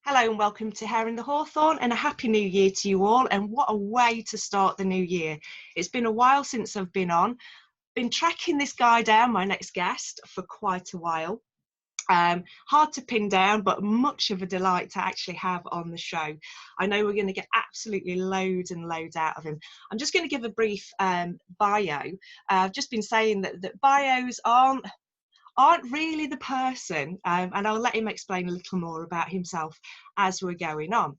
Hello and welcome to Hare and the Hawthorn, and a happy new year to you all. And what a way to start the new year. It's been a while since I've been on. Been tracking this guy down, my next guest, for quite a while. Hard to pin down, but much of a delight to actually have on the show. I know we're going to get absolutely loads and loads out of him. I'm just going to give a brief bio. I've just been saying that bios aren't really the person, and I'll let him explain a little more about himself as we're going on.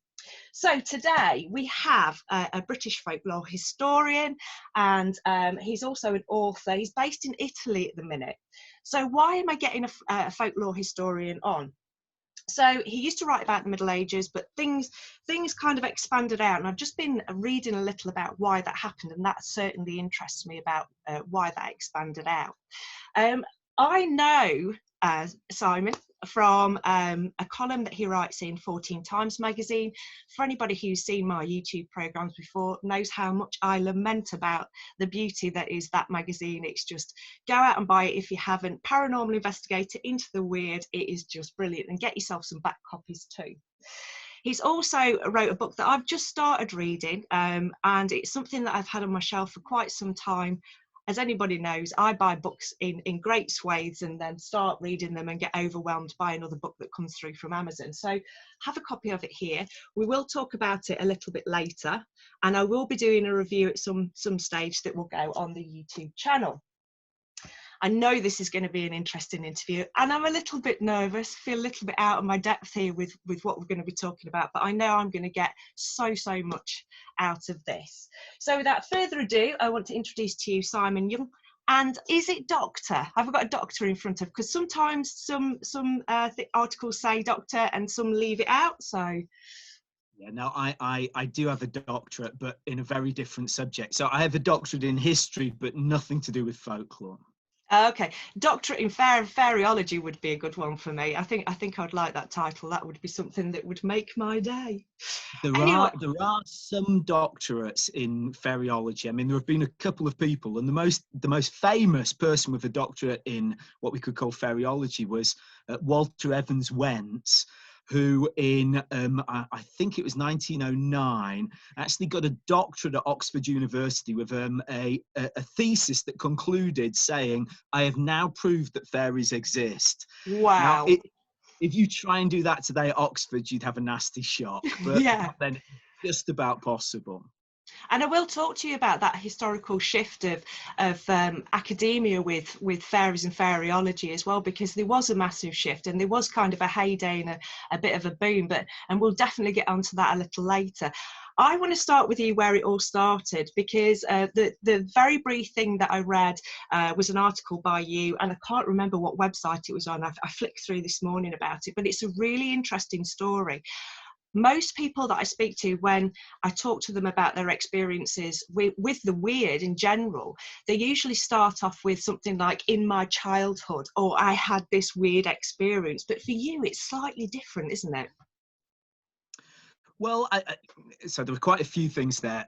So today we have a British folklore historian, and he's also an author. He's based in Italy at the minute. So why am I getting a folklore historian on? So he used to write about the Middle Ages, but things kind of expanded out, and I've just been reading a little about why that happened, and that certainly interests me about why that expanded out. I know Simon from a column that he writes in 14 Times magazine. For anybody who's seen my YouTube programs before knows how much I lament about the beauty that is that magazine. It's just, go out and buy it if you haven't. Paranormal Investigator, Into the Weird, it is just brilliant, and get yourself some back copies too. He's also wrote a book that I've just started reading, and it's something that I've had on my shelf for quite some time. As anybody knows, I buy books in great swathes and then start reading them and get overwhelmed by another book that comes through from Amazon. So have a copy of it here. We will talk about it a little bit later, and I will be doing a review at some stage that will go on the YouTube channel. I know this is going to be an interesting interview, and I'm a little bit nervous, feel a little bit out of my depth here with what we're going to be talking about, but I know I'm going to get so much out of this. So without further ado, I want to introduce to you Simon Young. And is it doctor? I've got a doctor in front of, because sometimes some articles say doctor and some leave it out, so... Yeah, no, I do have a doctorate, but in a very different subject. So I have a doctorate in history, but nothing to do with folklore. Okay, doctorate in fairyology would be a good one for me. I think I'd like that title. That would be something that would make my day. There are some doctorates in fairyology. I mean, there have been a couple of people, and the most famous person with a doctorate in what we could call fairyology was Walter Evans Wentz, who in, I think it was 1909, actually got a doctorate at Oxford University with a thesis that concluded saying, "I have now proved that fairies exist." Wow. Now, if you try and do that today at Oxford, you'd have a nasty shock, but Yeah. then it's just about possible. And I will talk to you about that historical shift of academia with fairies and fairyology as well, because there was a massive shift and there was kind of a heyday and a bit of a boom, and we'll definitely get onto that a little later. I want to start with you where it all started, because the very brief thing that I read was an article by you, and I can't remember what website it was on. I flicked through this morning about it, but it's a really interesting story. Most people that I speak to, when I talk to them about their experiences with the weird in general, they usually start off with something like, in my childhood, or I had this weird experience. But for you, it's slightly different, isn't it? Well, so there were quite a few things there.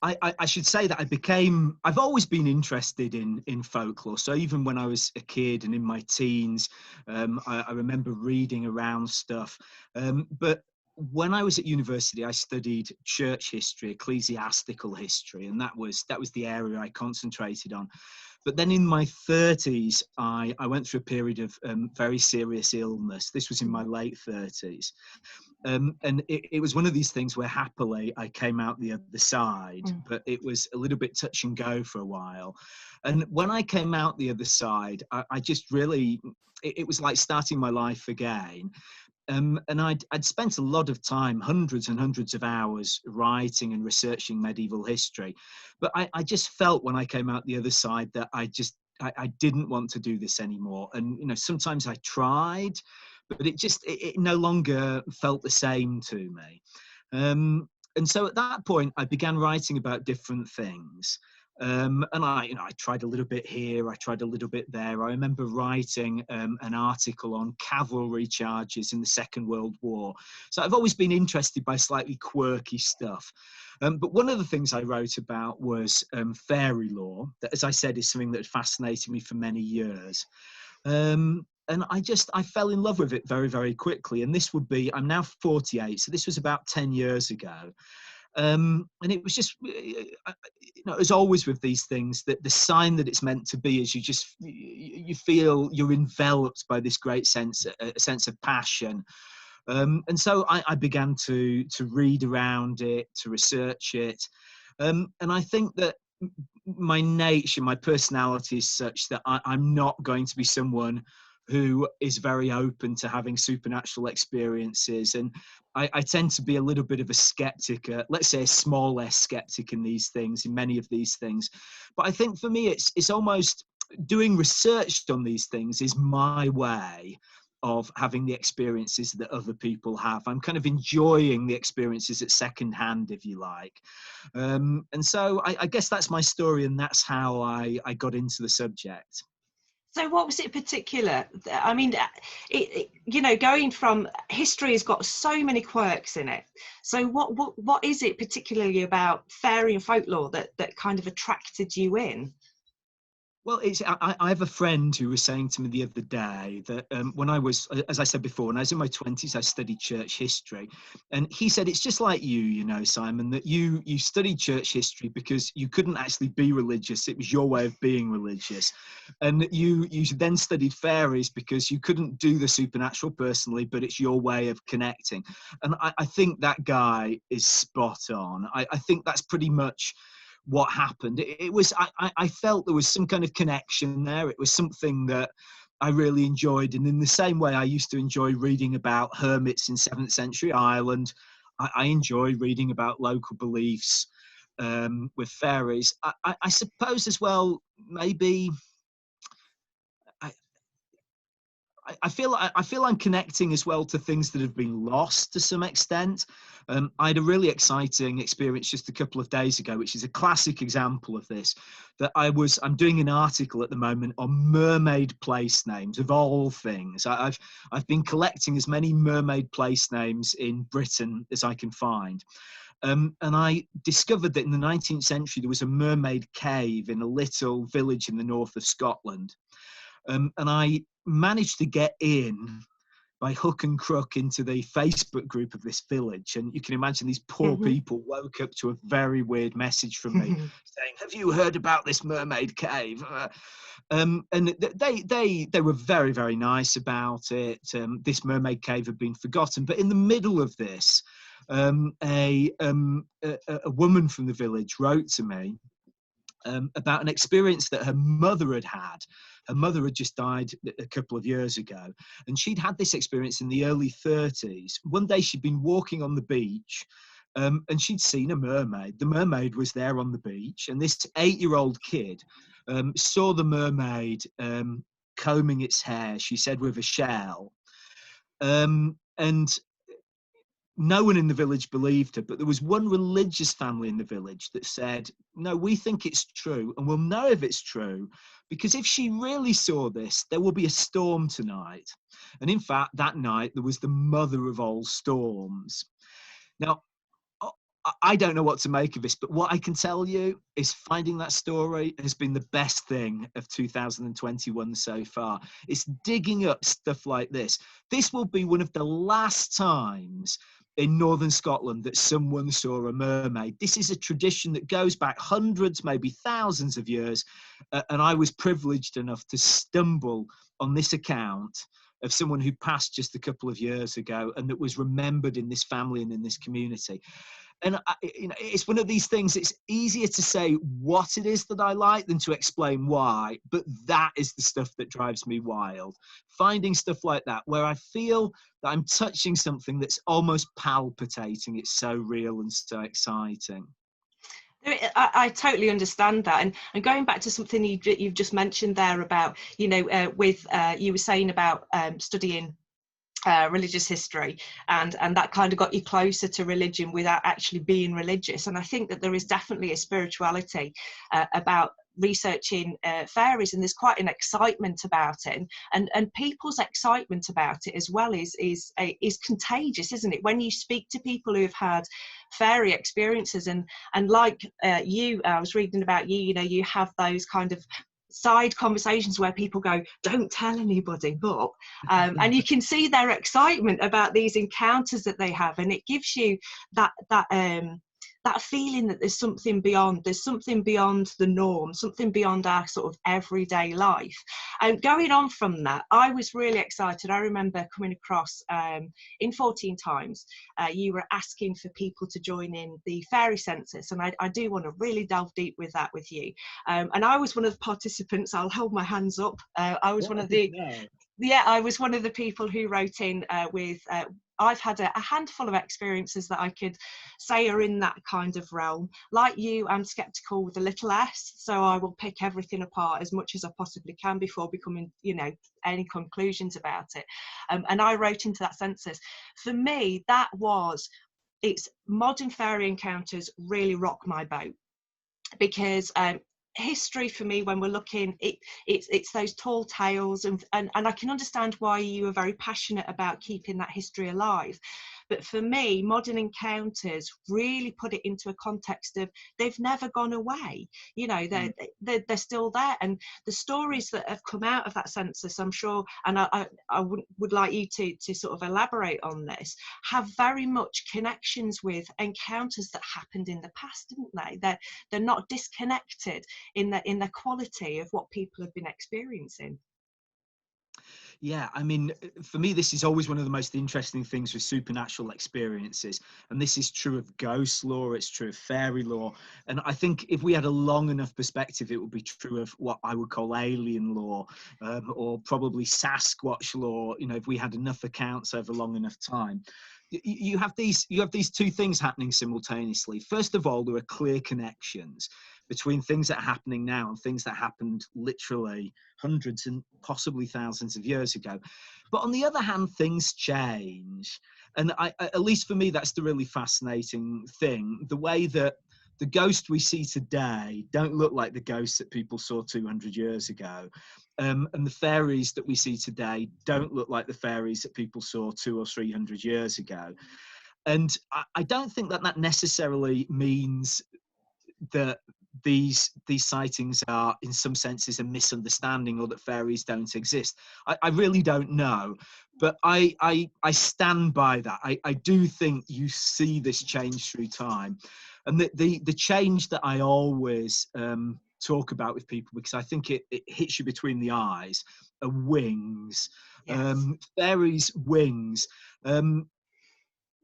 I should say that I've always been interested in folklore. So even when I was a kid and in my teens, I remember reading around stuff. But when I was at university, I studied church history, ecclesiastical history, and that was the area I concentrated on. But then in my 30s, I went through a period of very serious illness. This was in my late 30s. And it was one of these things where happily I came out the other side, but it was a little bit touch and go for a while. And when I came out the other side, I just really, it was like starting my life again. And I'd spent a lot of time, hundreds and hundreds of hours writing and researching medieval history. But I just felt when I came out the other side that I didn't want to do this anymore. And, you know, sometimes I tried, but it no longer felt the same to me. And so at that point, I began writing about different things. And I tried a little bit here, I tried a little bit there. I remember writing an article on cavalry charges in the Second World War. So I've always been interested by slightly quirky stuff. But one of the things I wrote about was fairy lore, that, as I said, is something that had fascinated me for many years. I fell in love with it very, very quickly. And this would be, I'm now 48, so this was about 10 years ago. And it was just, as always with these things, that the sign that it's meant to be is you feel you're enveloped by this great sense, a sense of passion. And so I began to read around it, to research it. And I think that my nature, my personality is such that I'm not going to be someone who is very open to having supernatural experiences. And I tend to be a little bit of a skeptic, let's say a small s skeptic in these things, in many of these things. But I think for me, it's almost doing research on these things is my way of having the experiences that other people have. I'm kind of enjoying the experiences at second hand, if you like. And so I guess that's my story, and that's how I got into the subject. So what was it particular? I mean, going from history has got so many quirks in it. So what is it particularly about fairy and folklore that kind of attracted you in? Well, I have a friend who was saying to me the other day that when I was, as I said before, when I was in my 20s, I studied church history. And he said, it's just like you, Simon, that you studied church history because you couldn't actually be religious. It was your way of being religious. And you then studied fairies because you couldn't do the supernatural personally, but it's your way of connecting. And I think that guy is spot on. I think that's pretty much what happened. It was, I felt there was some kind of connection there. It was something that I really enjoyed. And in the same way I used to enjoy reading about hermits in 7th century Ireland, I enjoy reading about local beliefs with fairies. I suppose as well, maybe I feel I'm connecting as well to things that have been lost to some extent. I had a really exciting experience just a couple of days ago, which is a classic example of this. I'm doing an article at the moment on mermaid place names of all things. I've been collecting as many mermaid place names in Britain as I can find. And I discovered that in the 19th century there was a mermaid cave in a little village in the north of Scotland. And I managed to get in by hook and crook into the Facebook group of this village. And you can imagine these poor people woke up to a very weird message from me saying, have you heard about this mermaid cave? And they were very, very nice about it. This mermaid cave had been forgotten. But in the middle of this, a woman from the village wrote to me about an experience that her mother had had. Her mother had just died a couple of years ago, and she'd had this experience in the early 30s. One day she'd been walking on the beach, and she'd seen a mermaid. The mermaid was there on the beach, and this 8-year-old kid saw the mermaid combing its hair, she said, with a shell. And no one in the village believed her, but there was one religious family in the village that said, no, we think it's true, and we'll know if it's true, because if she really saw this, there will be a storm tonight. And in fact, that night, there was the mother of all storms. Now, I don't know what to make of this, but what I can tell you is finding that story has been the best thing of 2021 so far. It's digging up stuff like this. This will be one of the last times in northern Scotland that someone saw a mermaid. This is a tradition that goes back hundreds, maybe thousands of years. And I was privileged enough to stumble on this account of someone who passed just a couple of years ago and that was remembered in this family and in this community. And it's one of these things, it's easier to say what it is that I like than to explain why, but that is the stuff that drives me wild. Finding stuff like that, where I feel that I'm touching something that's almost palpitating. It's so real and so exciting. I totally understand that, and going back to something you've just mentioned there about, you were saying about studying religious history, and that kind of got you closer to religion without actually being religious. And I think that there is definitely a spirituality about researching fairies, and there's quite an excitement about it, and people's excitement about it as well is contagious, isn't it? When you speak to people who have had fairy experiences, and like I was reading about you, you have those kind of side conversations where people go, don't tell anybody, but and you can see their excitement about these encounters that they have, and it gives you that feeling that there's something beyond the norm, something beyond our sort of everyday life. And going on from that, I was really excited. I remember coming across in 14 Times, you were asking for people to join in the Fairy Census, and I do want to really delve deep with that with you. And I was one of the participants. I'll hold my hands up. I was one of the people who wrote in with I've had a handful of experiences that I could say are in that kind of realm. Like you, I'm skeptical with a little s, so I will pick everything apart as much as I possibly can before becoming, any conclusions about it. And I wrote into that census. For me, it's modern fairy encounters really rock my boat, because history for me, when we're looking, it's those tall tales, and I can understand why you are very passionate about keeping that history alive. But for me, modern encounters really put it into a context of they've never gone away. They're still there, and the stories that have come out of that census, I'm sure, and I would like you to sort of elaborate on this, have very much connections with encounters that happened in the past, didn't they? They're not disconnected in the quality of what people have been experiencing. Yeah, I mean, for me, this is always one of the most interesting things with supernatural experiences. And this is true of ghost lore, it's true of fairy lore. And I think if we had a long enough perspective, it would be true of what I would call alien lore, or probably Sasquatch lore, if we had enough accounts over long enough time. You have these two things happening simultaneously. First of all, there are clear connections between things that are happening now and things that happened literally hundreds and possibly thousands of years ago. But on the other hand, things change. And at least for me, that's the really fascinating thing. The way that the ghosts we see today don't look like the ghosts that people saw 200 years ago. And the fairies that we see today don't look like the fairies that people saw 200 or 300 years ago. And I don't think that necessarily means that these sightings are in some senses a misunderstanding, or that fairies don't exist. I really don't know, but I stand by that. I do think you see this change through time, and the change that I always talk about with people, because I think it hits you between the eyes, are wings. Yes. Fairies' wings.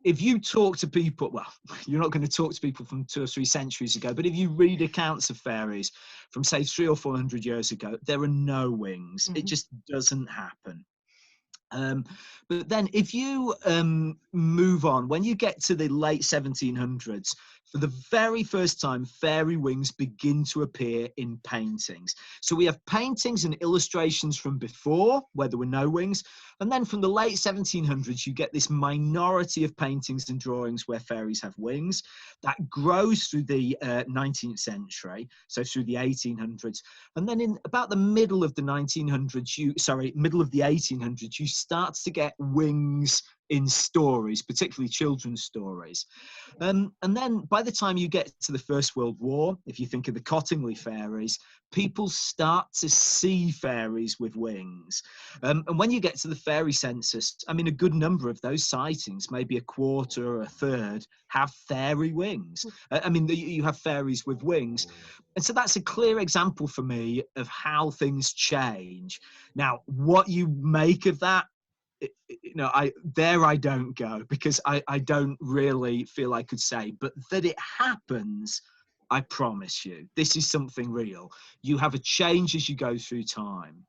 If you talk to people, well, you're not going to talk to people from 2 or 3 centuries ago, but if you read accounts of fairies from, say, 300 or 400 years ago, there are no wings. Mm-hmm. It just doesn't happen. But then if you move on, when you get to the late 1700s, for the very first time, fairy wings begin to appear in paintings. So we have paintings and illustrations from before, where there were no wings. And then from the late 1700s, you get this minority of paintings and drawings where fairies have wings. That grows through the 19th century, so through the 1800s. And then in about the middle of the 1800s, middle of the 1800s, you start to get wings in stories, particularly children's stories. And then by the time you get to the First World War, if you think of the Cottingley fairies, people start to see fairies with wings. And when you get to the fairy census, I mean, a good number of those sightings, maybe a quarter or a third, have fairy wings. I mean, you have fairies with wings. And so that's a clear example for me of how things change. Now, what you make of that, I don't go, because I don't really feel I could say, but that it happens, I promise you, this is something real. You have a change as you go through time.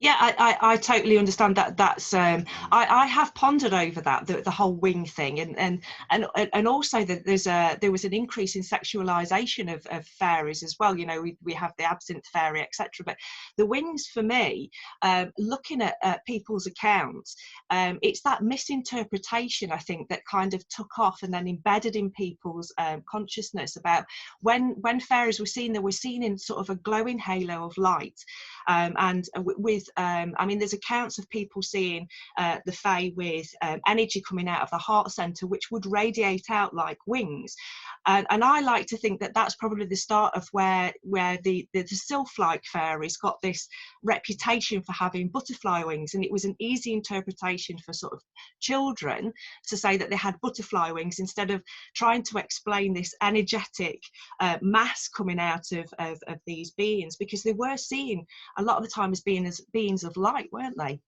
Yeah, I totally understand that. That's I have pondered over that, the whole wing thing, and also that there was an increase in sexualization of fairies as well. We have the absinthe fairy, etc. But the wings, for me, looking at people's accounts, it's that misinterpretation, I think, that kind of took off and then embedded in people's consciousness about when fairies were seen. They were seen in sort of a glowing halo of light, and with I mean, there's accounts of people seeing the Fae with energy coming out of the heart centre, which would radiate out like wings. And I like to think that that's probably the start of where the sylph-like fairies got this reputation for having butterfly wings, and it was an easy interpretation for sort of children to say that they had butterfly wings instead of trying to explain this energetic mass coming out of these beings, because they were seen a lot of the time as beings of light, weren't they?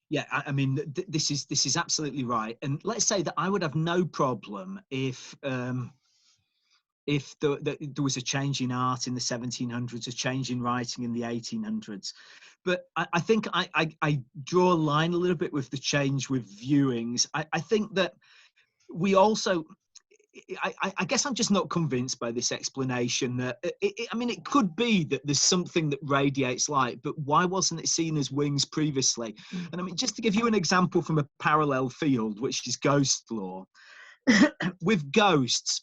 Yeah, I mean, this is absolutely right. And let's say that I would have no problem if there was a change in art in the 1700s, a change in writing in the 1800s. But I think I draw a line a little bit with the change with viewings. I think that we also, I guess I'm just not convinced by this explanation that, I mean, it could be that there's something that radiates light, but why wasn't it seen as wings previously? And I mean, just to give you an example from a parallel field, which is ghost lore, with ghosts,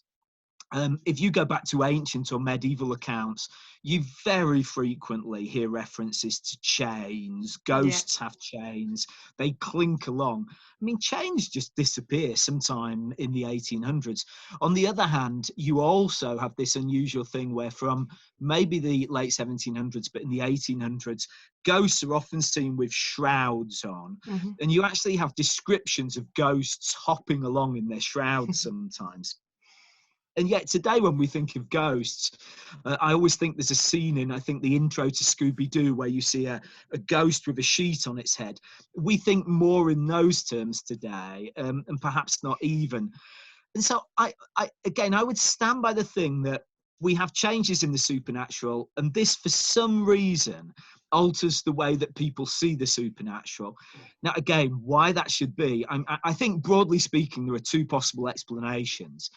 if you go back to ancient or medieval accounts, you very frequently hear references to chains. Ghosts have chains. They clink along. I mean, chains just disappear sometime in the 1800s. On the other hand, you also have this unusual thing where from maybe the late 1700s, but in the 1800s, ghosts are often seen with shrouds on. Mm-hmm. And you actually have descriptions of ghosts hopping along in their shrouds sometimes. And yet today, when we think of ghosts, I always think there's a scene in, I think, the intro to Scooby-Doo where you see a ghost with a sheet on its head. We think more in those terms today, and perhaps not even. And so, I would stand by the thing that we have changes in the supernatural, and this, for some reason, alters the way that people see the supernatural. Now, again, why that should be, I think, broadly speaking, there are two possible explanations.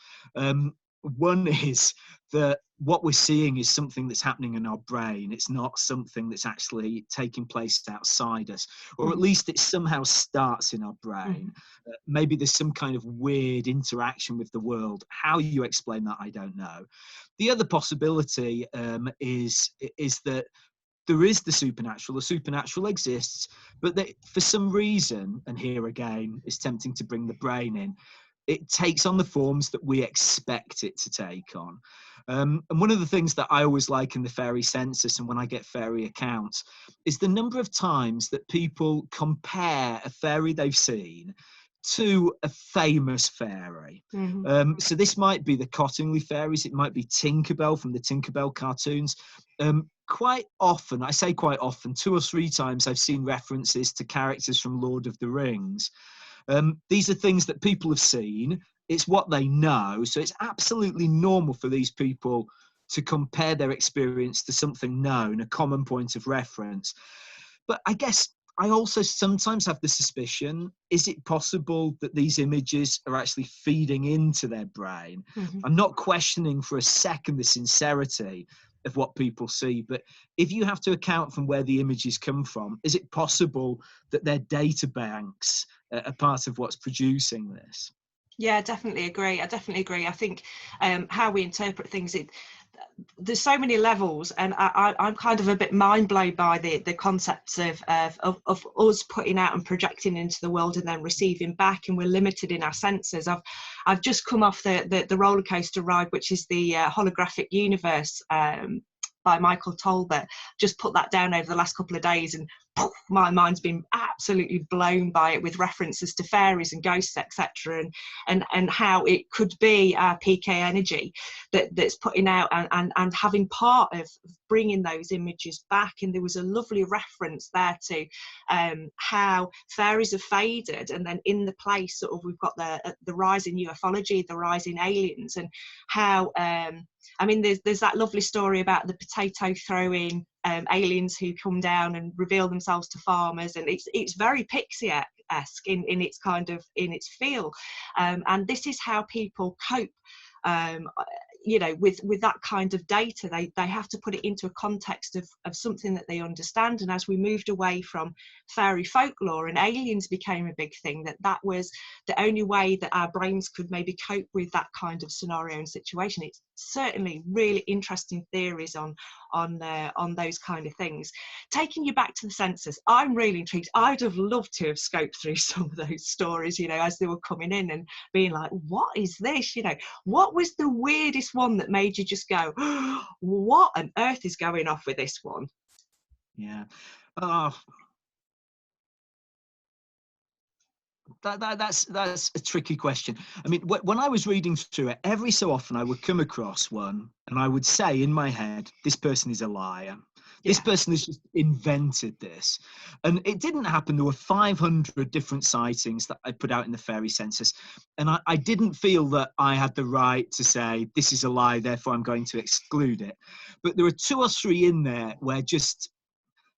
One is that what we're seeing is something that's happening in our brain. It's not something that's actually taking place outside us, or at least it somehow starts in our brain. Maybe there's some kind of weird interaction with the world. How you explain that, I don't know. The other possibility is that there is the supernatural exists, but that for some reason, and here again, it's tempting to bring the brain in, it takes on the forms that we expect it to take on. And one of the things that I always like in the fairy census and when I get fairy accounts is the number of times that people compare a fairy they've seen to a famous fairy. Mm-hmm. So this might be the Cottingley fairies, it might be Tinkerbell from the Tinkerbell cartoons. Quite often, I say quite often, 2 or 3 times I've seen references to characters from Lord of the Rings. These are things that people have seen. It's what they know. So it's absolutely normal for these people to compare their experience to something known, a common point of reference. But I guess I also sometimes have the suspicion, is it possible that these images are actually feeding into their brain? Mm-hmm. I'm not questioning for a second the sincerity of what people see, but if you have to account from where the images come from, is it possible that their data banks are part of what's producing this? Yeah, I definitely agree. I think how we interpret things, there's so many levels, and I'm kind of a bit mind blown by the concepts of us putting out and projecting into the world and then receiving back, and we're limited in our senses. I've just come off the roller coaster ride, which is the Holographic Universe by Michael Tolbert. Just put that down over the last couple of days, and poof, my mind's been absolutely blown by it, with references to fairies and ghosts, etc., and how it could be our PK energy that's putting out and having part of bringing those images back. And there was a lovely reference there to how fairies have faded, and then in the place sort of we've got the rise in ufology, the rise in aliens, and how I mean, there's that lovely story about the potato throwing aliens who come down and reveal themselves to farmers, and it's very pixie esque in its kind of in its feel, and this is how people cope. Um, with that kind of data, they have to put it into a context of something that they understand. And as we moved away from fairy folklore and aliens became a big thing, that was the only way that our brains could maybe cope with that kind of scenario and situation. It's certainly really interesting theories on those kind of things. Taking you back to the census, I'm really intrigued. I'd have loved to have scoped through some of those stories, as they were coming in, and being like, what is this? What was the weirdest one that made you just go, oh, what on earth is going off with this one? Yeah. Oh, that's a tricky question. I mean, when I was reading through it, every so often I would come across one and I would say in my head, this person is a liar. This person has just invented this. And it didn't happen. There were 500 different sightings that I put out in the fairy census. And I didn't feel that I had the right to say, this is a lie, therefore I'm going to exclude it. But there were 2 or 3 in there where just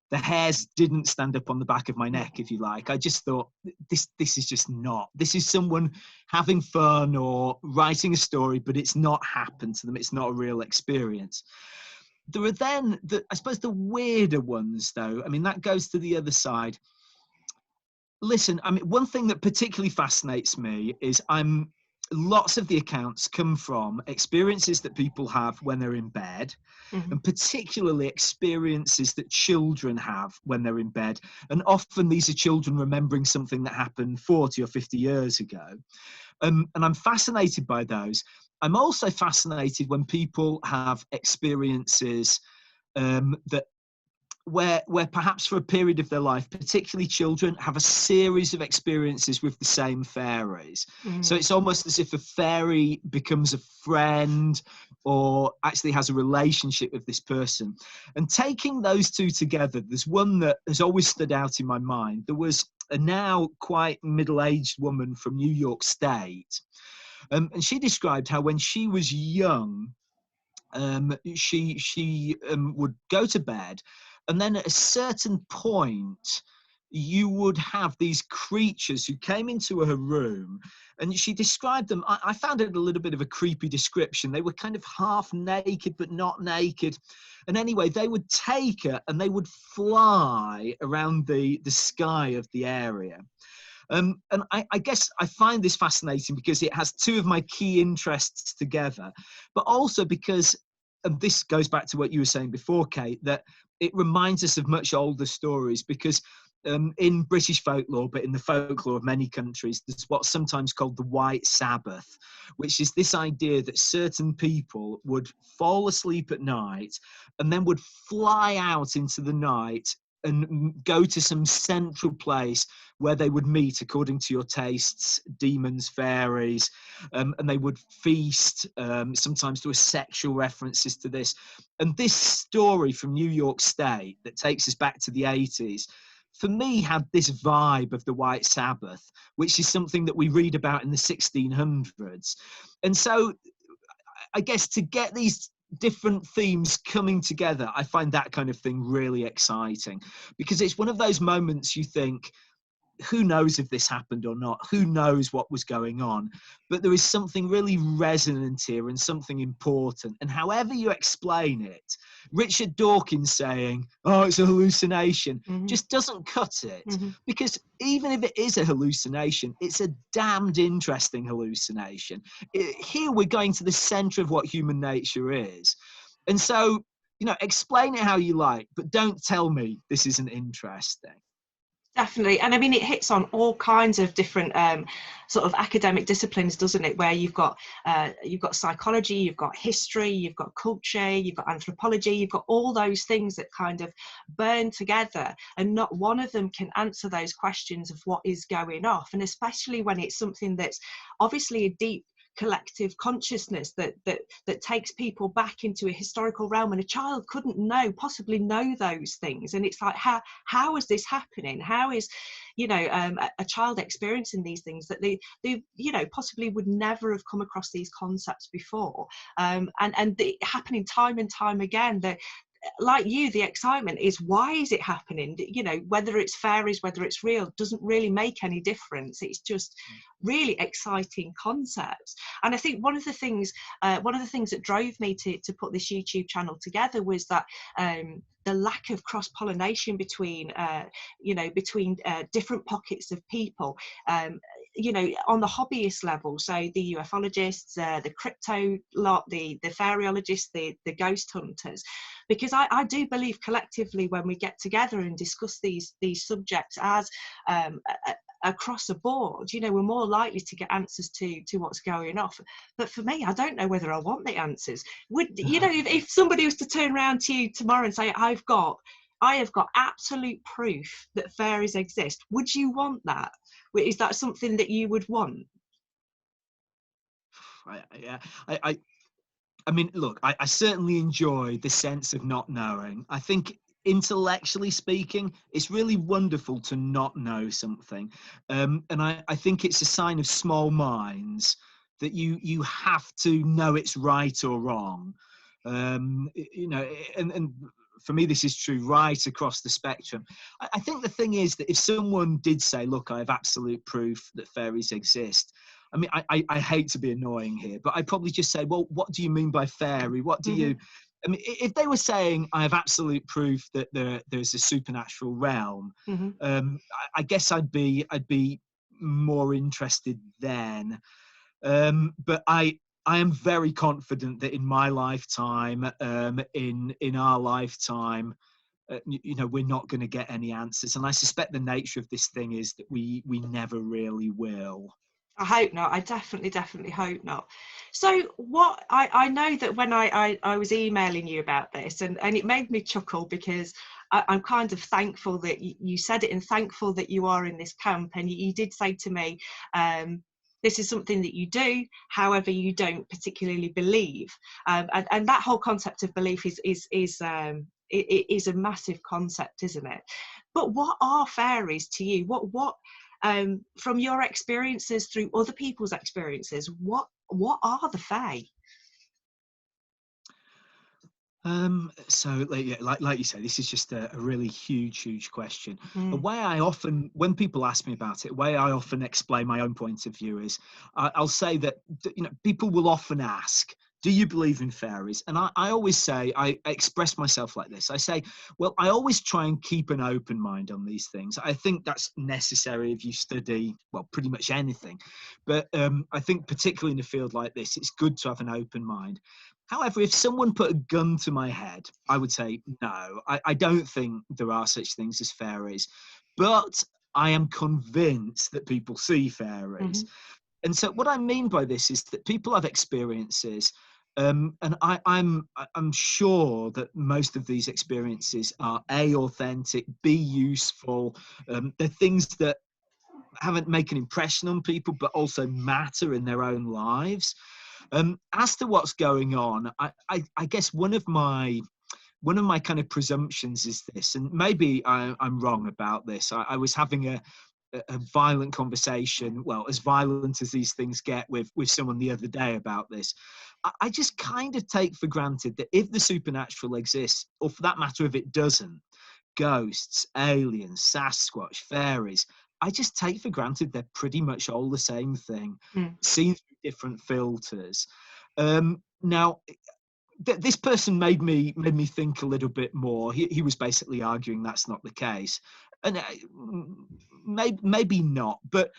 the hairs didn't stand up on the back of my neck, if you like. I just thought, this is just not. This is someone having fun or writing a story, but it's not happened to them. It's not a real experience. There are then, I suppose, the weirder ones, though. I mean, that goes to the other side. Listen, I mean, one thing that particularly fascinates me is lots of the accounts come from experiences that people have when they're in bed, and particularly experiences that children have when they're in bed. And often these are children remembering something that happened 40 or 50 years ago. And I'm fascinated by those. I'm also fascinated when people have experiences where perhaps for a period of their life, particularly children, have a series of experiences with the same fairies. So it's almost as if a fairy becomes a friend or actually has a relationship with this person. And taking those 2 together, there's one that has always stood out in my mind. There was a now quite middle-aged woman from New York State, and she described how when she was young, she would go to bed, and then at a certain point you would have these creatures who came into her room, and she described them. I found it a little bit of a creepy description. They were kind of half naked but not naked, and anyway they would take her and they would fly around the sky of the area. And I guess I find this fascinating because it has 2 of my key interests together, but also because, and this goes back to what you were saying before, Kate, that it reminds us of much older stories, because in British folklore, but in the folklore of many countries, there's what's sometimes called the White Sabbath, which is this idea that certain people would fall asleep at night and then would fly out into the night and go to some central place where they would meet, according to your tastes, demons, fairies, and they would feast. Sometimes there were sexual references to this. And this story from New York State that takes us back to the 80s, for me, had this vibe of the White Sabbath, which is something that we read about in the 1600s. And so I guess to get these different themes coming together, I find that kind of thing really exciting, because it's one of those moments you think, who knows if this happened or not? Who knows what was going on? But there is something really resonant here and something important. And however you explain it, Richard Dawkins saying, oh, it's a hallucination, just doesn't cut it. Because even if it is a hallucination, it's a damned interesting hallucination. Here we're going to the center of what human nature is. And so, explain it how you like, but don't tell me this isn't interesting. Definitely. And I mean, it hits on all kinds of different sort of academic disciplines, doesn't it? Where you've got psychology, you've got history, you've got culture, you've got anthropology, you've got all those things that kind of burn together, and not one of them can answer those questions of what is going off. And especially when it's something that's obviously a deep collective consciousness that takes people back into a historical realm, and a child couldn't possibly know those things. And it's like, how is this happening? How is a child experiencing these things that they possibly would never have come across these concepts before, and happening time and time again. That like you, the excitement is, why is it happening? You know, whether it's fairies, whether it's real, doesn't really make any difference. It's just really exciting concepts. And I think one of the things that drove me to put this YouTube channel together was that the lack of cross-pollination between different pockets of people, you know, on the hobbyist level. So the ufologists, the crypto lot, the fairyologists, the ghost hunters, because I do believe collectively, when we get together and discuss these subjects as across the board, you know, we're more likely to get answers to what's going on. But for me, I don't know whether I want the answers. Would, you know, if somebody was to turn around to you tomorrow and say, I have got absolute proof that fairies exist, would you want that? Is that something that you would want? I mean, look, I certainly enjoy the sense of not knowing. I think intellectually speaking, it's really wonderful to not know something. And I think it's a sign of small minds that you have to know it's right or wrong. You know, and for me, this is true right across the spectrum. I think the thing is that if someone did say, look, I have absolute proof that fairies exist, I mean, I hate to be annoying here, but I'd probably just say, well, what do you mean by fairy? What do you, I mean, if they were saying I have absolute proof that there's a supernatural realm, I guess I'd be more interested then. But I am very confident that in my lifetime, in our lifetime, you know, we're not going to get any answers. And I suspect the nature of this thing is that we never really will. I hope not. I definitely hope not. So what I know that when I was emailing you about this, and it made me chuckle, because I'm kind of thankful that you said it, and thankful that you are in this camp. And you did say to me, this is something that you do, however, you don't particularly believe. And that whole concept of belief is a massive concept, isn't it? But what are fairies to you? What from your experiences, through other people's experiences, what are the fae? So like you say, this is just a really huge question. The Mm. way I often, when people ask me about it, the way I often explain my own point of view is, I'll say that, you know, people will often ask, do you believe in fairies? And I always say, I express myself like this. I say, well, I always try and keep an open mind on these things. I think that's necessary if you study, well, pretty much anything. But I think particularly in a field like this, it's good to have an open mind. However, if someone put a gun to my head, I would say, no, I don't think there are such things as fairies. But I am convinced that people see fairies. And so what I mean by this is that people have experiences, and I'm sure that most of these experiences are A, authentic, B, useful. They're things that haven't make an impression on people, but also matter in their own lives. As to what's going on, I guess one of my kind of presumptions is this, and maybe I'm wrong about this. I was having a violent conversation, well, as violent as these things get, with someone the other day about this. I just kind of take for granted that if the supernatural exists, or for that matter, if it doesn't, ghosts, aliens, Sasquatch, fairies, I just take for granted they're pretty much all the same thing, seen through different filters. Now, this person made me think a little bit more. He was basically arguing that's not the case, and maybe not. But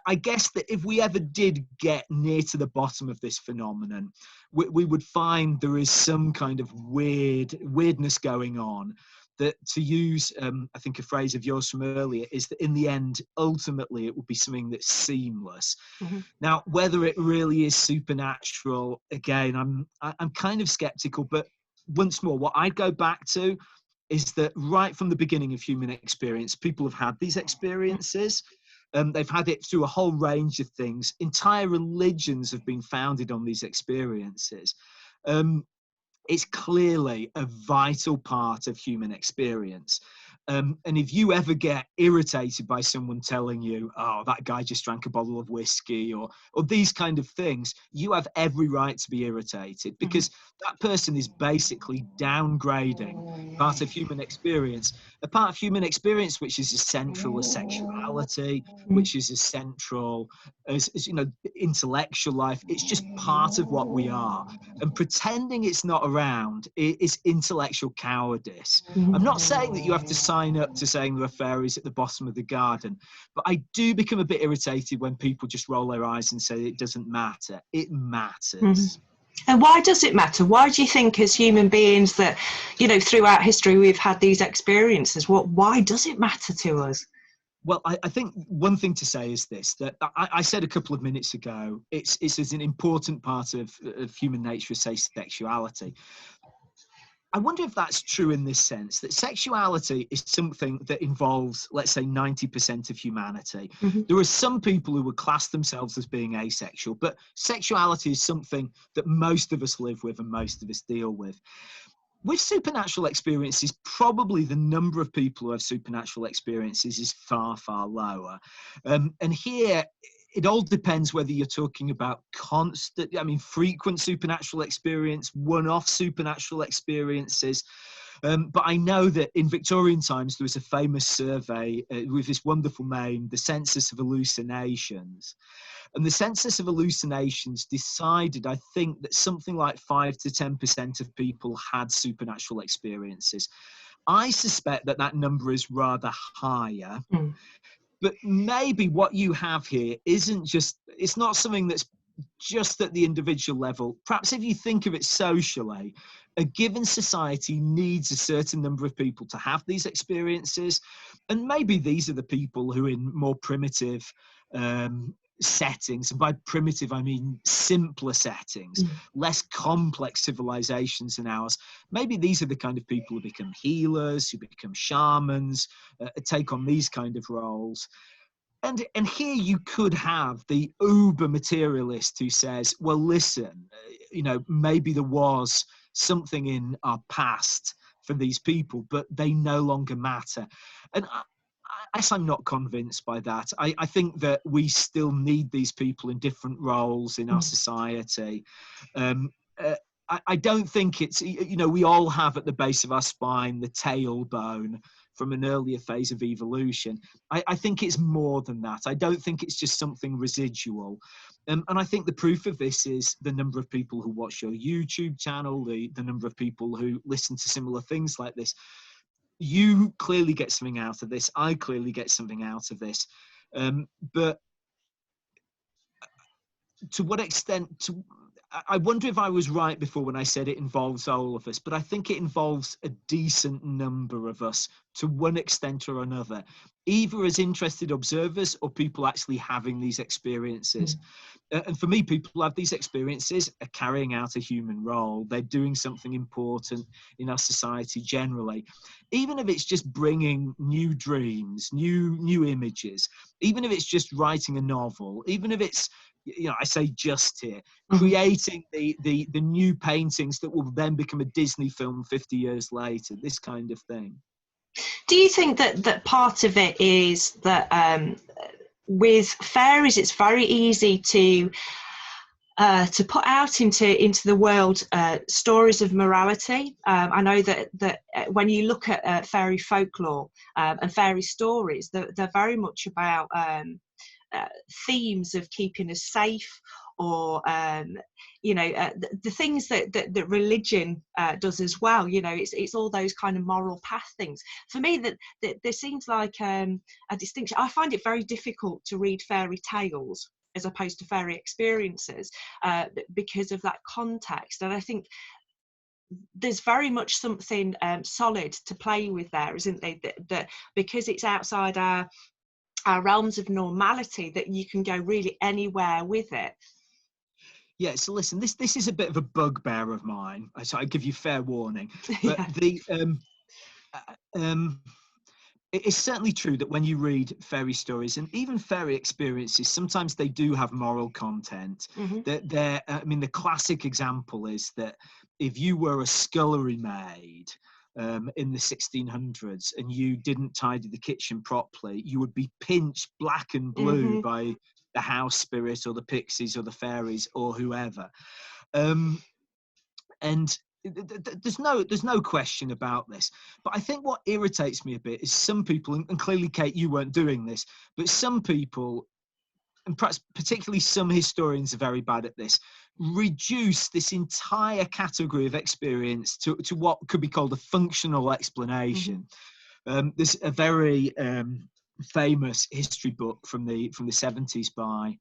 I guess that if we ever did get near to the bottom of this phenomenon, we would find there is some kind of weirdness going on. That, to use, I think, a phrase of yours from earlier, is that in the end, ultimately, it will be something that's seamless. Now, whether it really is supernatural, again, I'm kind of skeptical. But once more, what I'd go back to is that right from the beginning of human experience, people have had these experiences. They've had it through a whole range of things. Entire religions have been founded on these experiences. It's clearly a vital part of human experience. And if you ever get irritated by someone telling you, oh, that guy just drank a bottle of whiskey, or these kind of things, you have every right to be irritated, because that person is basically downgrading part of human experience, a part of human experience which is as central as sexuality, which is as central as intellectual life. It's just part of what we are. And pretending it's not around is intellectual cowardice. I'm not saying that you have to sign up to saying there are fairies at the bottom of the garden, but I do become a bit irritated when people just roll their eyes and say it doesn't matter. It matters. And why does it matter? Why do you think, as human beings, that, throughout history we've had these experiences? Why does it matter to us? Well, I think one thing to say is this, that I said a couple of minutes ago, it's as an important part of human nature as, say, sexuality. I wonder if that's true in this sense, that sexuality is something that involves, let's say, 90% of humanity. There are some people who would class themselves as being asexual, but sexuality is something that most of us live with and most of us deal with. With supernatural experiences, probably the number of people who have supernatural experiences is far, far lower. And here, it all depends whether you're talking about frequent supernatural experience, one-off supernatural experiences. But I know that in Victorian times, there was a famous survey with this wonderful name, the Census of Hallucinations. And the Census of Hallucinations decided, I think, that something like 5 to 10% of people had supernatural experiences. I suspect that number is rather higher. But maybe what you have here it's not something that's just at the individual level. Perhaps if you think of it socially, a given society needs a certain number of people to have these experiences. And maybe these are the people who, in more primitive settings, and by primitive I mean simpler settings, less complex civilizations than ours, maybe these are the kind of people who become healers, who become shamans, take on these kind of roles. And here you could have the uber materialist who says, well, listen, maybe there was something in our past for these people, but they no longer matter. And I guess I'm not convinced by that. I think that we still need these people in different roles in our society. I don't think it's, we all have at the base of our spine the tailbone from an earlier phase of evolution. I think it's more than that. I don't think it's just something residual. And I think the proof of this is the number of people who watch your YouTube channel, the number of people who listen to similar things like this. You clearly get something out of this. I clearly get something out of this. But to what extent, I wonder if I was right before when I said it involves all of us, but I think it involves a decent number of us to one extent or another, either as interested observers or people actually having these experiences. And for me, people who have these experiences are carrying out a human role. They're doing something important in our society generally, even if it's just bringing new dreams, new images, even if it's just writing a novel, even if it's, I say just here, creating the new paintings that will then become a Disney film 50 years later, this kind of thing. Do you think that part of it is that with fairies, it's very easy to put out into the world stories of morality? I know that when you look at fairy folklore and fairy stories, they're very much about themes of keeping us safe, or the things that religion does as well. It's all those kind of moral path things. For me, that there seems like a distinction. I find it very difficult to read fairy tales as opposed to fairy experiences because of that context. And I think there's very much something solid to play with there, isn't there? That because it's outside our realms of normality, that you can go really anywhere with it. Yeah, so listen, this is a bit of a bugbear of mine, so I give you fair warning. But it's certainly true that when you read fairy stories and even fairy experiences, sometimes they do have moral content. The classic example is that if you were a scullery maid, in the 1600s and you didn't tidy the kitchen properly, you would be pinched black and blue by the house spirit or the pixies or the fairies or whoever. And there's no question about this. But I think what irritates me a bit is some people, and clearly, Kate, you weren't doing this, but some people, and perhaps particularly some historians are very bad at this, reduce this entire category of experience to what could be called a functional explanation. There's a very famous history book from the 70s by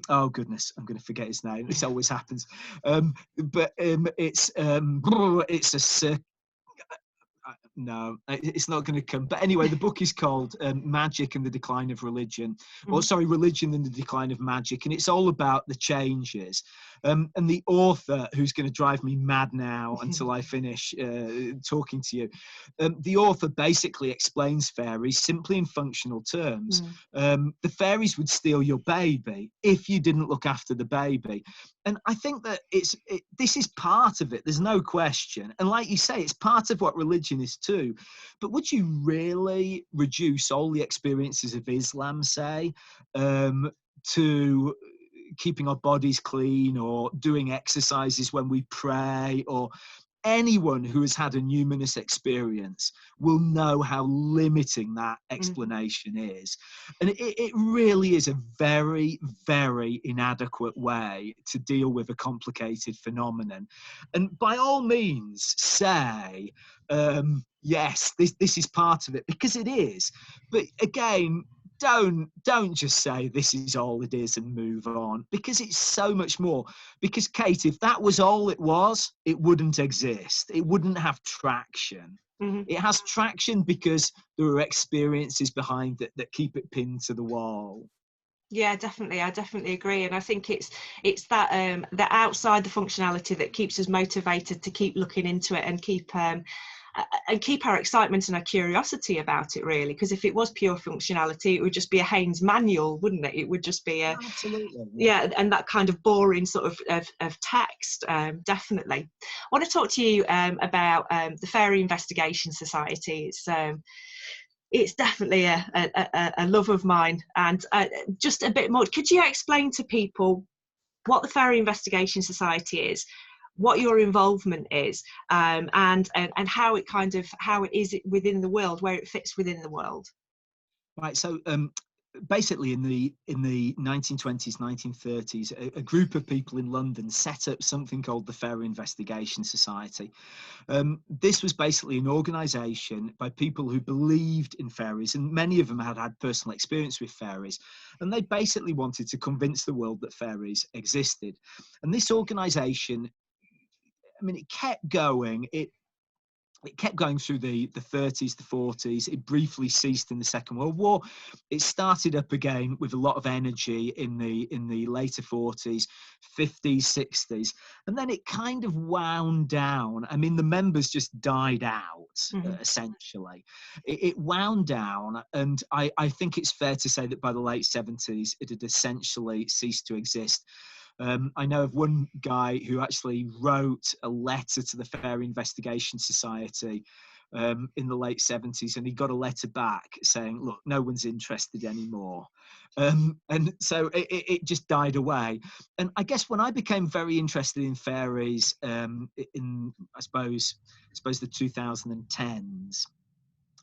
oh goodness, I'm going to forget his name. This always happens. But it's a no, it's not going to come. But anyway, the book is called Magic and the Decline of Religion, or sorry, Religion and the Decline of Magic, and it's all about the changes. And the author, who's going to drive me mad now until I finish talking to you, the author basically explains fairies simply in functional terms. The fairies would steal your baby if you didn't look after the baby. And I think that this is part of it. There's no question. And like you say, it's part of what religion is too. But would you really reduce all the experiences of Islam, say, to keeping our bodies clean or doing exercises when we pray? Or anyone who has had a numinous experience will know how limiting that explanation is. And it really is a very, very inadequate way to deal with a complicated phenomenon. And by all means say, yes, this is part of it, because it is. But again, don't just say this is all it is and move on, because it's so much more. Because Kate, if that was all it was, it wouldn't exist. It wouldn't have traction. It has traction because there are experiences behind it that keep it pinned to the wall. Yeah, definitely. I definitely agree. And I think it's that that outside the functionality that keeps us motivated to keep looking into it and keep our excitement and our curiosity about it, really. Because if it was pure functionality, it would just be a Haynes manual, wouldn't it? It would just be absolutely, yeah, and that kind of boring sort of text. Definitely. I want to talk to you about the Fairy Investigation Society. It's definitely a love of mine. And just a bit more, could you explain to people what the Fairy Investigation Society is, what your involvement is, and how it is within the world, where it fits within the world? Right. So basically, in the 1920s, 1930s, a group of people in London set up something called the Fairy Investigation Society. This was basically an organisation by people who believed in fairies, and many of them had had personal experience with fairies, and they basically wanted to convince the world that fairies existed. And this organisation, I mean, it kept going. It kept going through the 30s, the 40s. It briefly ceased in the Second World War. It started up again with a lot of energy in the later 40s, 50s, 60s. And then it kind of wound down. I mean, the members just died out, essentially. It wound down. And I think it's fair to say that by the late 70s, it had essentially ceased to exist. I know of one guy who actually wrote a letter to the Fairy Investigation Society in the late 70s, and he got a letter back saying, look, no one's interested anymore. And so it just died away. And I guess when I became very interested in fairies in, I suppose the 2010s,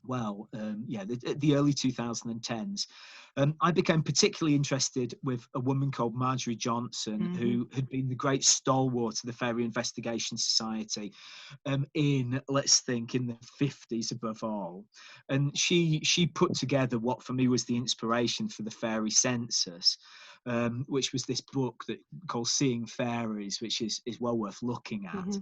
well, the early 2010s, I became particularly interested with a woman called Marjorie Johnson, who had been the great stalwart of the Fairy Investigation Society in, let's think, in the 50s above all. And she put together what for me was the inspiration for the Fairy Census, which was this book called Seeing Fairies, which is well worth looking at.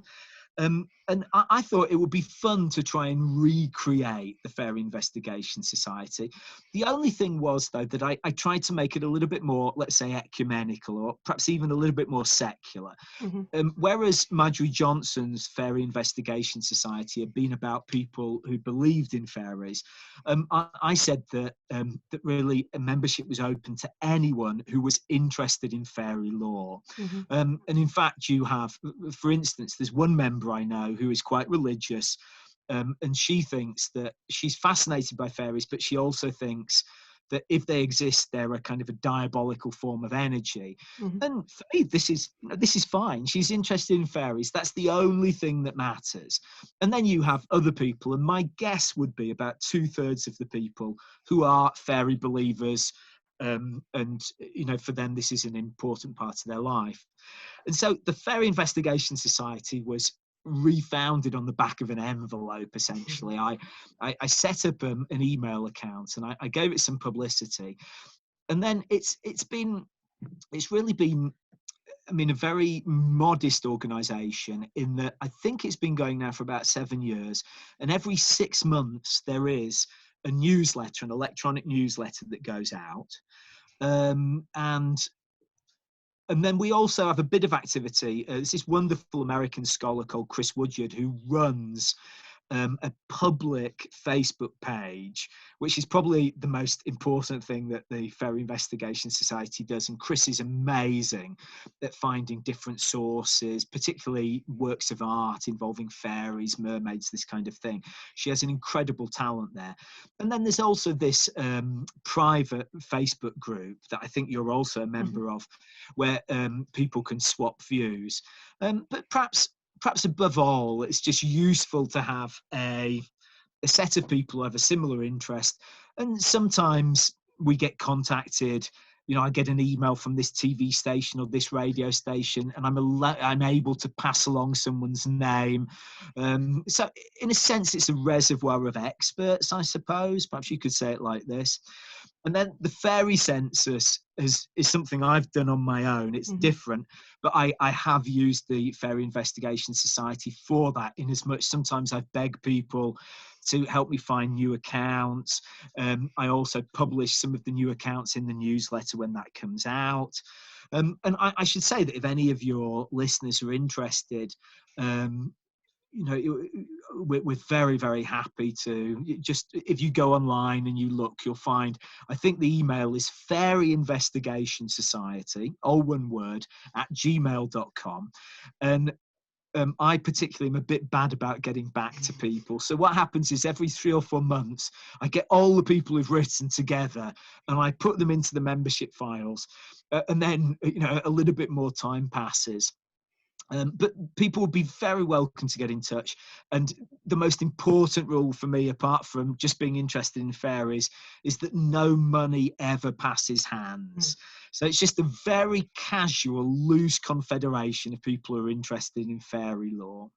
And I thought it would be fun to try and recreate the Fairy Investigation Society. The only thing was, though, that I tried to make it a little bit more, let's say, ecumenical, or perhaps even a little bit more secular. Whereas Marjorie Johnson's Fairy Investigation Society had been about people who believed in fairies, I said that really a membership was open to anyone who was interested in fairy lore. And in fact, you have, for instance, there's one member I know who is quite religious, and she thinks that she's fascinated by fairies, but she also thinks that if they exist, they're a kind of a diabolical form of energy. Mm-hmm. And for me, this is fine. She's interested in fairies. That's the only thing that matters. And then you have other people, and my guess would be about 2/3 of the people who are fairy believers. And for them, this is an important part of their life. And so the Fairy Investigation Society was refounded on the back of an envelope. Essentially, I set up an email account, and I gave it some publicity, and then it's really been, I mean, a very modest organization in that I think it's been going now for about 7 years, and every 6 months there is a newsletter, an electronic newsletter that goes out. And then we also have a bit of activity. There's this wonderful American scholar called Chris Woodyard who runs a public Facebook page, which is probably the most important thing that the Fairy Investigation Society does. And Chris is amazing at finding different sources, particularly works of art involving fairies, mermaids, this kind of thing. She has an incredible talent there. And then there's also this private Facebook group that I think you're also a member of, where people can swap views. But perhaps above all, it's just useful to have a set of people who have a similar interest. And sometimes we get contacted. I get an email from this TV station or this radio station, and I'm able to pass along someone's name. So in a sense, it's a reservoir of experts, I suppose. Perhaps you could say it like this. And then the Fairy Census is something I've done on my own. It's different, but I have used the Fairy Investigation Society for that, in as much sometimes I've begged people to help me find new accounts. I also publish some of the new accounts in the newsletter when that comes out. And I should say that if any of your listeners are interested, we're very, very happy to just, if you go online and you look, you'll find, I think the email is Fairy Investigation Society, all one word, @gmail.com. And I particularly am a bit bad about getting back to people. So what happens is every 3 or 4 months, I get all the people who've written together and I put them into the membership files. And then, a little bit more time passes. But people would be very welcome to get in touch. And the most important rule for me, apart from just being interested in fairies, is that no money ever passes hands. So it's just a very casual, loose confederation of people who are interested in fairy lore.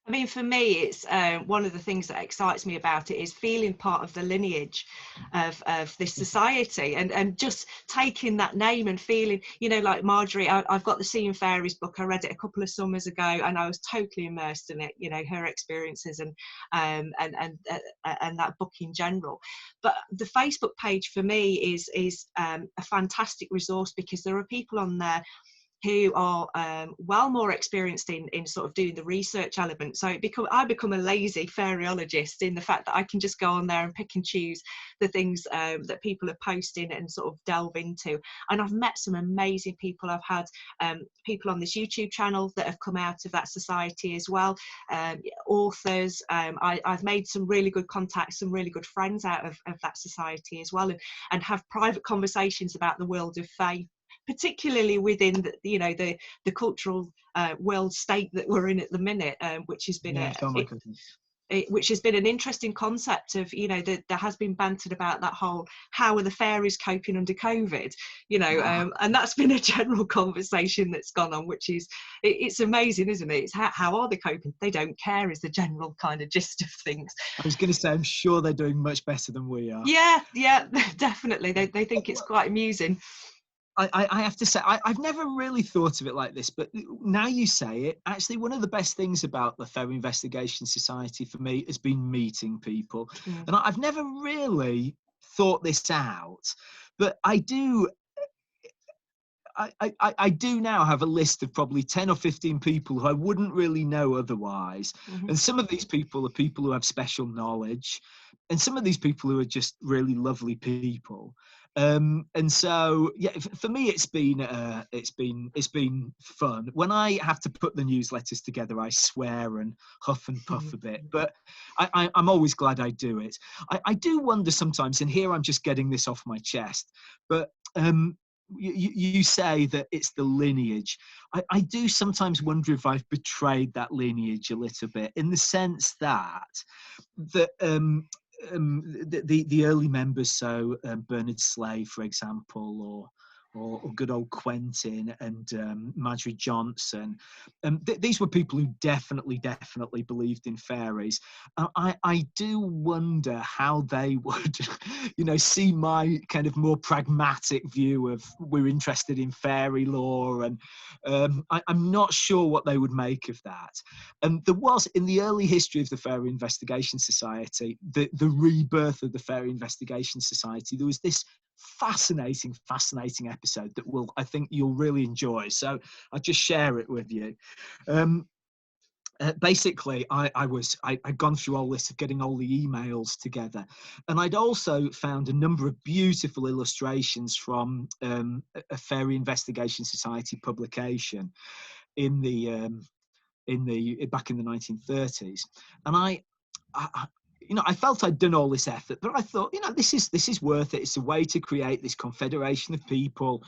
I mean, for me, it's one of the things that excites me about it is feeling part of the lineage of this society, and just taking that name and feeling, like Marjorie, I've got the Seeing Fairies book. I read it a couple of summers ago, and I was totally immersed in it. Her experiences and that book in general. But the Facebook page for me is a fantastic resource, because there are people on there who are well more experienced in sort of doing the research element. So I become a lazy fairyologist in the fact that I can just go on there and pick and choose the things that people are posting and sort of delve into. And I've met some amazing people. I've had people on this YouTube channel that have come out of that society as well, authors. I've made some really good contacts, some really good friends out of that society as well, and have private conversations about the world of fae, particularly within the cultural world state that we're in at the minute, which has been which has been an interesting concept of, there has been bantered about that whole, how are the fairies coping under COVID, and that's been a general conversation that's gone on, which is, it's amazing, isn't it? It's how are they coping? They don't care, is the general kind of gist of things. I was going to say, I'm sure they're doing much better than we are. Yeah, definitely. They think it's quite amusing. I have to say, I've never really thought of it like this, but now you say it, actually one of the best things about the Fairy Investigation Society for me has been meeting people. And I've never really thought this out, but I do I do now have a list of probably 10 or 15 people who I wouldn't really know otherwise. Mm-hmm. And some of these people are people who have special knowledge, and some of these people who are just really lovely people. And so, yeah, for me, it's been fun. When I have to put the newsletters together, I swear and huff and puff a bit, but I'm always glad I do it. I do wonder sometimes, and here I'm just getting this off my chest, but you say that it's the lineage. I do sometimes wonder if I've betrayed that lineage a little bit, in the sense that the early members, so Bernard Slay, for example, or good old Quentin and Marjorie Johnson. These were people who definitely believed in fairies. I do wonder how they would, see my kind of more pragmatic view of we're interested in fairy lore, and I'm not sure what they would make of that. And there was, in the early history of the Fairy Investigation Society, the rebirth of the Fairy Investigation Society, there was this fascinating episode that I think you'll really enjoy. So I'll just share it with you. Basically, I'd gone through all this of getting all the emails together, and I'd also found a number of beautiful illustrations from a Fairy Investigation Society publication in the back in the 1930s, and I I felt I'd done all this effort, but I thought, this is worth it. It's a way to create this confederation of people.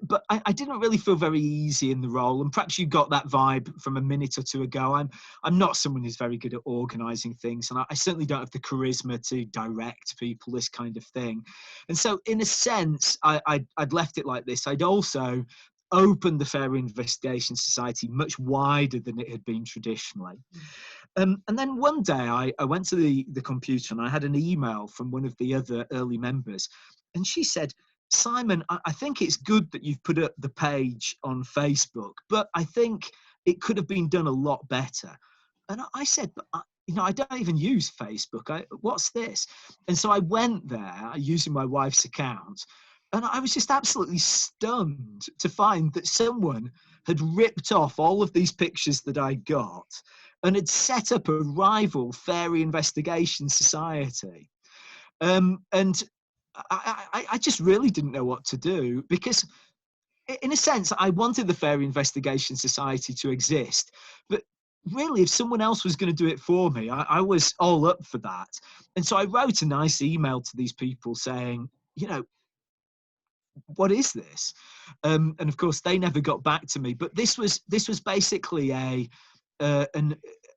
But I didn't really feel very easy in the role, and perhaps you got that vibe from a minute or two ago. I'm not someone who's very good at organising things, and I certainly don't have the charisma to direct people, this kind of thing. And so, in a sense, I'd left it like this. I'd also opened the Fairy Investigation Society much wider than it had been traditionally. And then one day I went to the computer and I had an email from one of the other early members. And she said, Simon, I think it's good that you've put up the page on Facebook, but I think it could have been done a lot better. And I said, but I don't even use Facebook. What's this? And so I went there using my wife's account. And I was just absolutely stunned to find that someone had ripped off all of these pictures that I got and had set up a rival Fairy Investigation Society. And I just really didn't know what to do, because in a sense, I wanted the Fairy Investigation Society to exist, but really, if someone else was going to do it for me, I was all up for that. And so I wrote a nice email to these people saying, what is this? And of course, they never got back to me. But this was basically a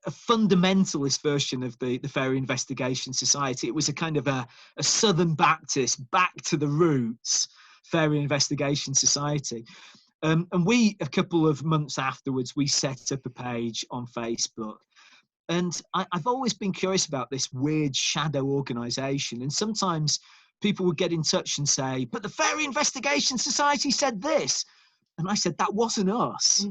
fundamentalist version of the Fairy Investigation Society. It was a kind of a Southern Baptist, back to the roots Fairy Investigation Society. And we, a couple of months afterwards, we set up a page on Facebook. And I've always been curious about this weird shadow organisation. And sometimes people would get in touch and say, but the Fairy Investigation Society said this. And I said, that wasn't us.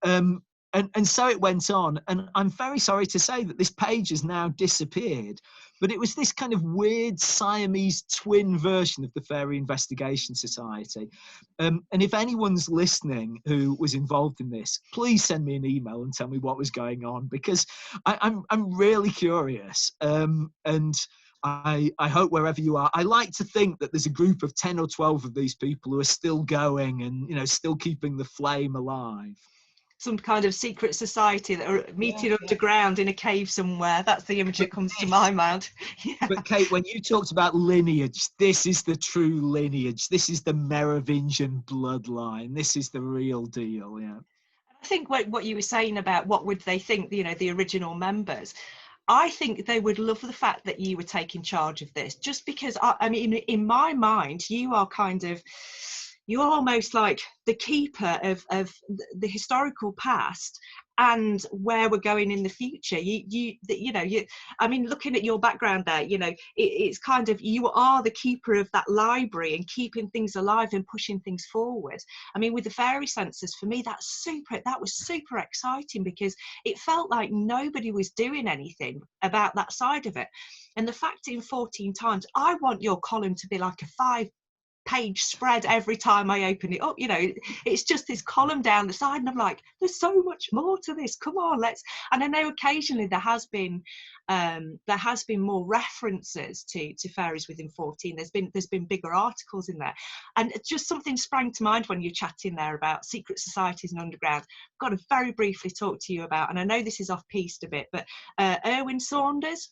Mm-hmm. And so it went on. And I'm very sorry to say that this page has now disappeared. But it was this kind of weird Siamese twin version of the Fairy Investigation Society. And if anyone's listening who was involved in this, please send me an email and tell me what was going on, because I'm really curious. And I hope wherever you are, I like to think that there's a group of 10 or 12 of these people who are still going and, still keeping the flame alive. Some kind of secret society that are meeting underground in a cave somewhere. That's the image that comes to my mind. Yeah. But Kate, when you talked about lineage, this is the true lineage. This is the Merovingian bloodline. This is the real deal, yeah. I think what you were saying about what would they think, the original members, I think they would love the fact that you were taking charge of this, just because, I mean, in my mind, you're almost like the keeper of the historical past and where we're going in the future. I mean, looking at your background there, it's kind of, you are the keeper of that library and keeping things alive and pushing things forward. I mean, with the Fairy Census, for me, that was super exciting, because it felt like nobody was doing anything about that side of it. And the fact in 14 times, I want your column to be like a page spread every time I open it up. You know, it's just this column down the side, and I'm like, there's so much more to this. Come on, let's. And I know occasionally there has been more references to fairies within 14. There's been bigger articles in there, and just something sprang to mind when you're chatting there about secret societies and underground. I've got to very briefly talk to you about, and I know this is off piste a bit, but Erwin Saunders.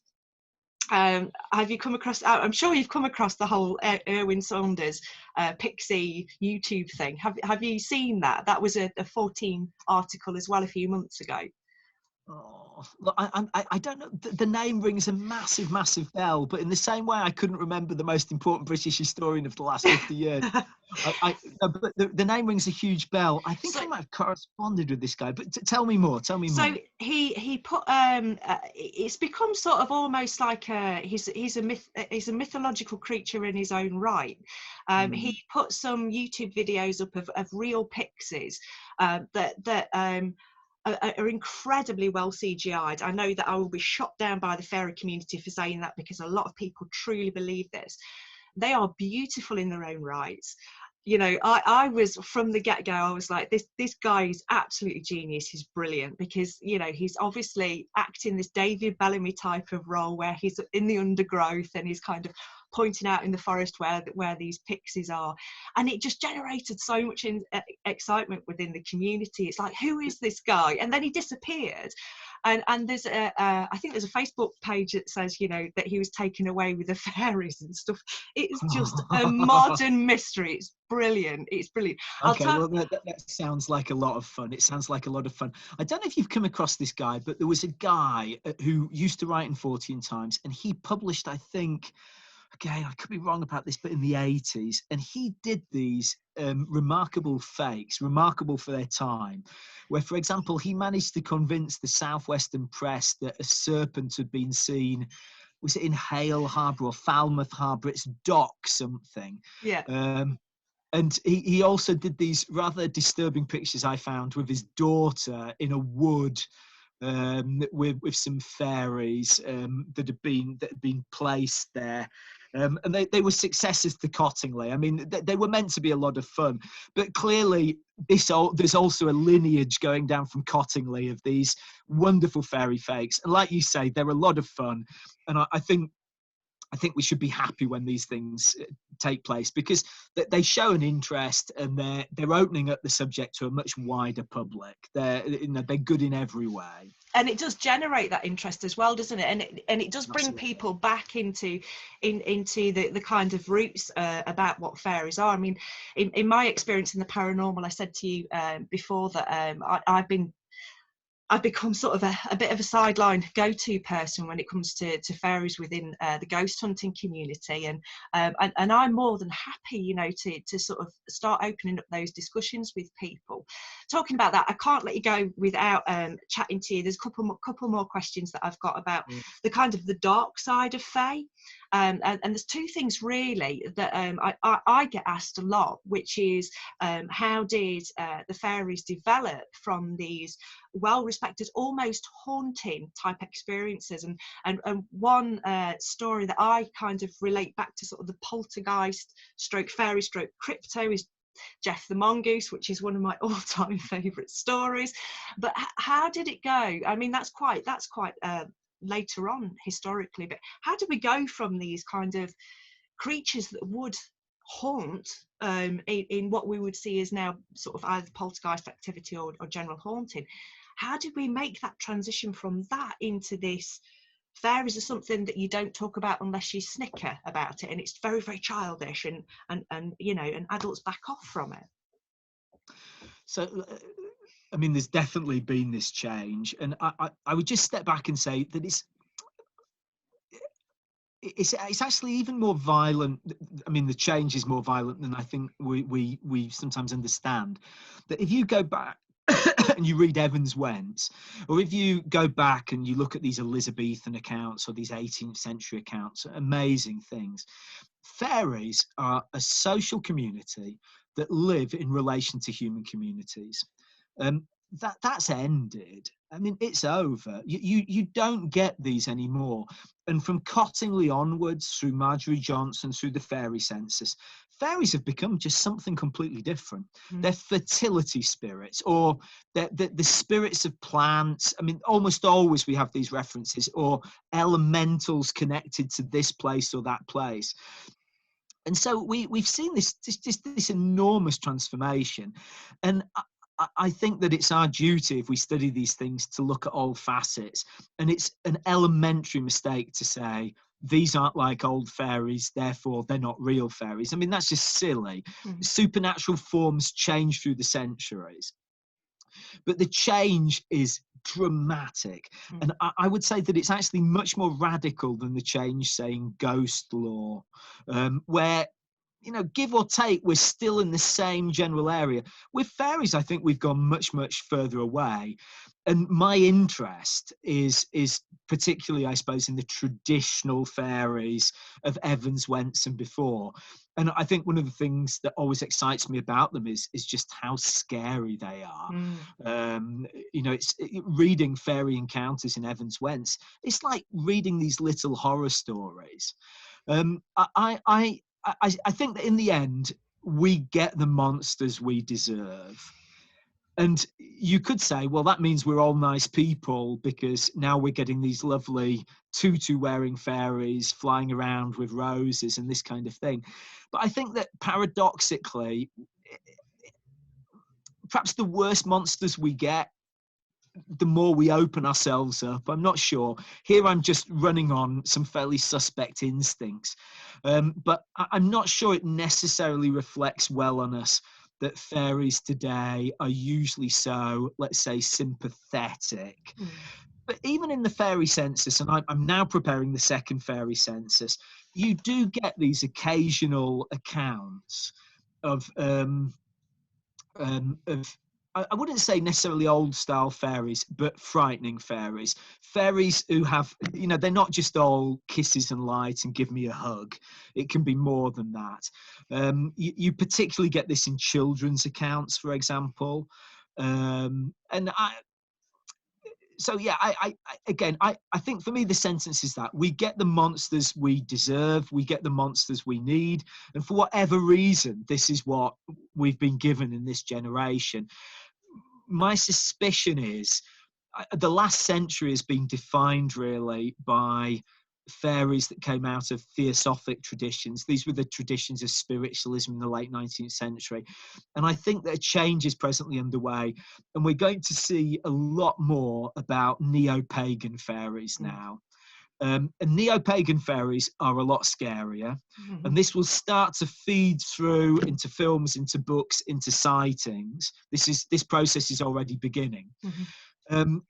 Have you come across, I'm sure you've come across the whole Erwin Saunders Pixie YouTube thing. Have you seen that? That was a 14 article as well a few months ago. Oh, look, I don't know. The name rings a massive bell, but in the same way I couldn't remember the most important British historian of the last 50 years. But the name rings a huge bell. I think I might have corresponded with this guy, but tell me more. Tell me more. So he put it's become sort of almost like he's a mythological creature in his own right. He put some YouTube videos up of real pixies that are incredibly well CGI'd. I know that I will be shot down by the fairy community for saying that, because a lot of people truly believe this. They are beautiful in their own rights. You know, I was from the get-go, I was like, this guy is absolutely genius. He's brilliant, because, you know, he's obviously acting this David Bellamy type of role where he's in the undergrowth and he's kind of pointing out in the forest where these pixies are, and it just generated so much excitement within the community. It's like, who is this guy? And then he disappeared, and there's I think there's a Facebook page that says, you know, that he was taken away with the fairies and stuff. It's just a modern mystery. It's brilliant. It's brilliant. Okay, well, that sounds like a lot of fun. It sounds like a lot of fun. I don't know if you've come across this guy, but there was a guy who used to write in 14 Times, and he published, I think, again, I could be wrong about this, but in the 80s, and he did these remarkable fakes, remarkable for their time, where, for example, he managed to convince the Southwestern press that a serpent had been seen, was it in Hale Harbour or Falmouth Harbour? It's dock something. Yeah. And he also did these rather disturbing pictures I found with his daughter in a wood, with some fairies that had been placed there. And they were successes to Cottingley. I mean, they were meant to be a lot of fun, but clearly there's also a lineage going down from Cottingley of these wonderful fairy fakes. And like you say, they're a lot of fun. And I think we should be happy when these things take place, because they show an interest, and they're opening up the subject to a much wider public. They're good in every way. And it does generate that interest as well, doesn't it? And it does bring people back into the kind of roots about what fairies are. I mean, in my experience in the paranormal, I said to you before that I've become sort of a bit of a sideline go-to person when it comes to fairies within the ghost hunting community, and I'm more than happy, you know, to sort of start opening up those discussions with people. Talking about that, I can't let you go without chatting to you. There's a couple more questions that I've got about the kind of the dark side of fae. And there's two things really that I get asked a lot, which is how did the fairies develop from these well-respected, almost haunting type experiences? And one story that I kind of relate back to sort of the poltergeist stroke fairy stroke crypto is Jeff the Mongoose, which is one of my all-time favourite stories. But how did it go? I mean, that's quite later on historically, but how do we go from these kind of creatures that would haunt in what we would see as now sort of either poltergeist activity or general haunting? How did we make that transition from that into this fairies are something that you don't talk about unless you snicker about it, and it's very, very childish, and you know, and adults back off from it? So I mean, there's definitely been this change, and I would just step back and say that it's actually even more violent. I mean, the change is more violent than I think we sometimes understand. That if you go back and you read Evans Wentz, or if you go back and you look at these Elizabethan accounts or these 18th century accounts, amazing things. Fairies are a social community that live in relation to human communities. that's ended. I mean, it's over. You don't get these anymore. And from Cottingley onwards, through Marjorie Johnson, through the fairy census, fairies have become just something completely different. They're fertility spirits, or the spirits of plants. I mean, almost always we have these references, or elementals connected to this place or that place. And so we've seen this enormous transformation. And I think that it's our duty, if we study these things, to look at all facets. And it's an elementary mistake to say, these aren't like old fairies, therefore they're not real fairies. I mean, that's just silly. Supernatural forms change through the centuries. But the change is dramatic. And I would say that it's actually much more radical than the change, say, in ghost lore, where, you know, give or take, we're still in the same general area. With fairies, I think we've gone much, much further away. And my interest is particularly, I suppose, in the traditional fairies of Evans, Wentz, and before. And I think one of the things that always excites me about them is just how scary they are. You know, reading fairy encounters in Evans, Wentz, it's like reading these little horror stories. I think that in the end, we get the monsters we deserve. And you could say, well, that means we're all nice people, because now we're getting these lovely tutu-wearing fairies flying around with roses and this kind of thing. But I think that paradoxically, perhaps the worse monsters we get, the more we open ourselves up. I'm not sure. Here I'm just running on some fairly suspect instincts. But I'm not sure it necessarily reflects well on us that fairies today are usually so, let's say, sympathetic. But even in the fairy census, and I'm now preparing the second fairy census, you do get these occasional accounts of I wouldn't say necessarily old style fairies, but frightening fairies. Fairies who have, you know, they're not just all kisses and light and give me a hug. It can be more than that. You particularly get this in children's accounts, for example. So yeah, I think for me the sentence is that we get the monsters we deserve, we get the monsters we need, and for whatever reason, this is what we've been given in this generation. My suspicion is the last century has been defined really by fairies that came out of theosophic traditions. These were the traditions of spiritualism in the late 19th century. And I think that a change is presently underway. And we're going to see a lot more about neo-pagan fairies now. And neo-pagan fairies are a lot scarier. And this will start to feed through into films, into books, into sightings. This process is already beginning. And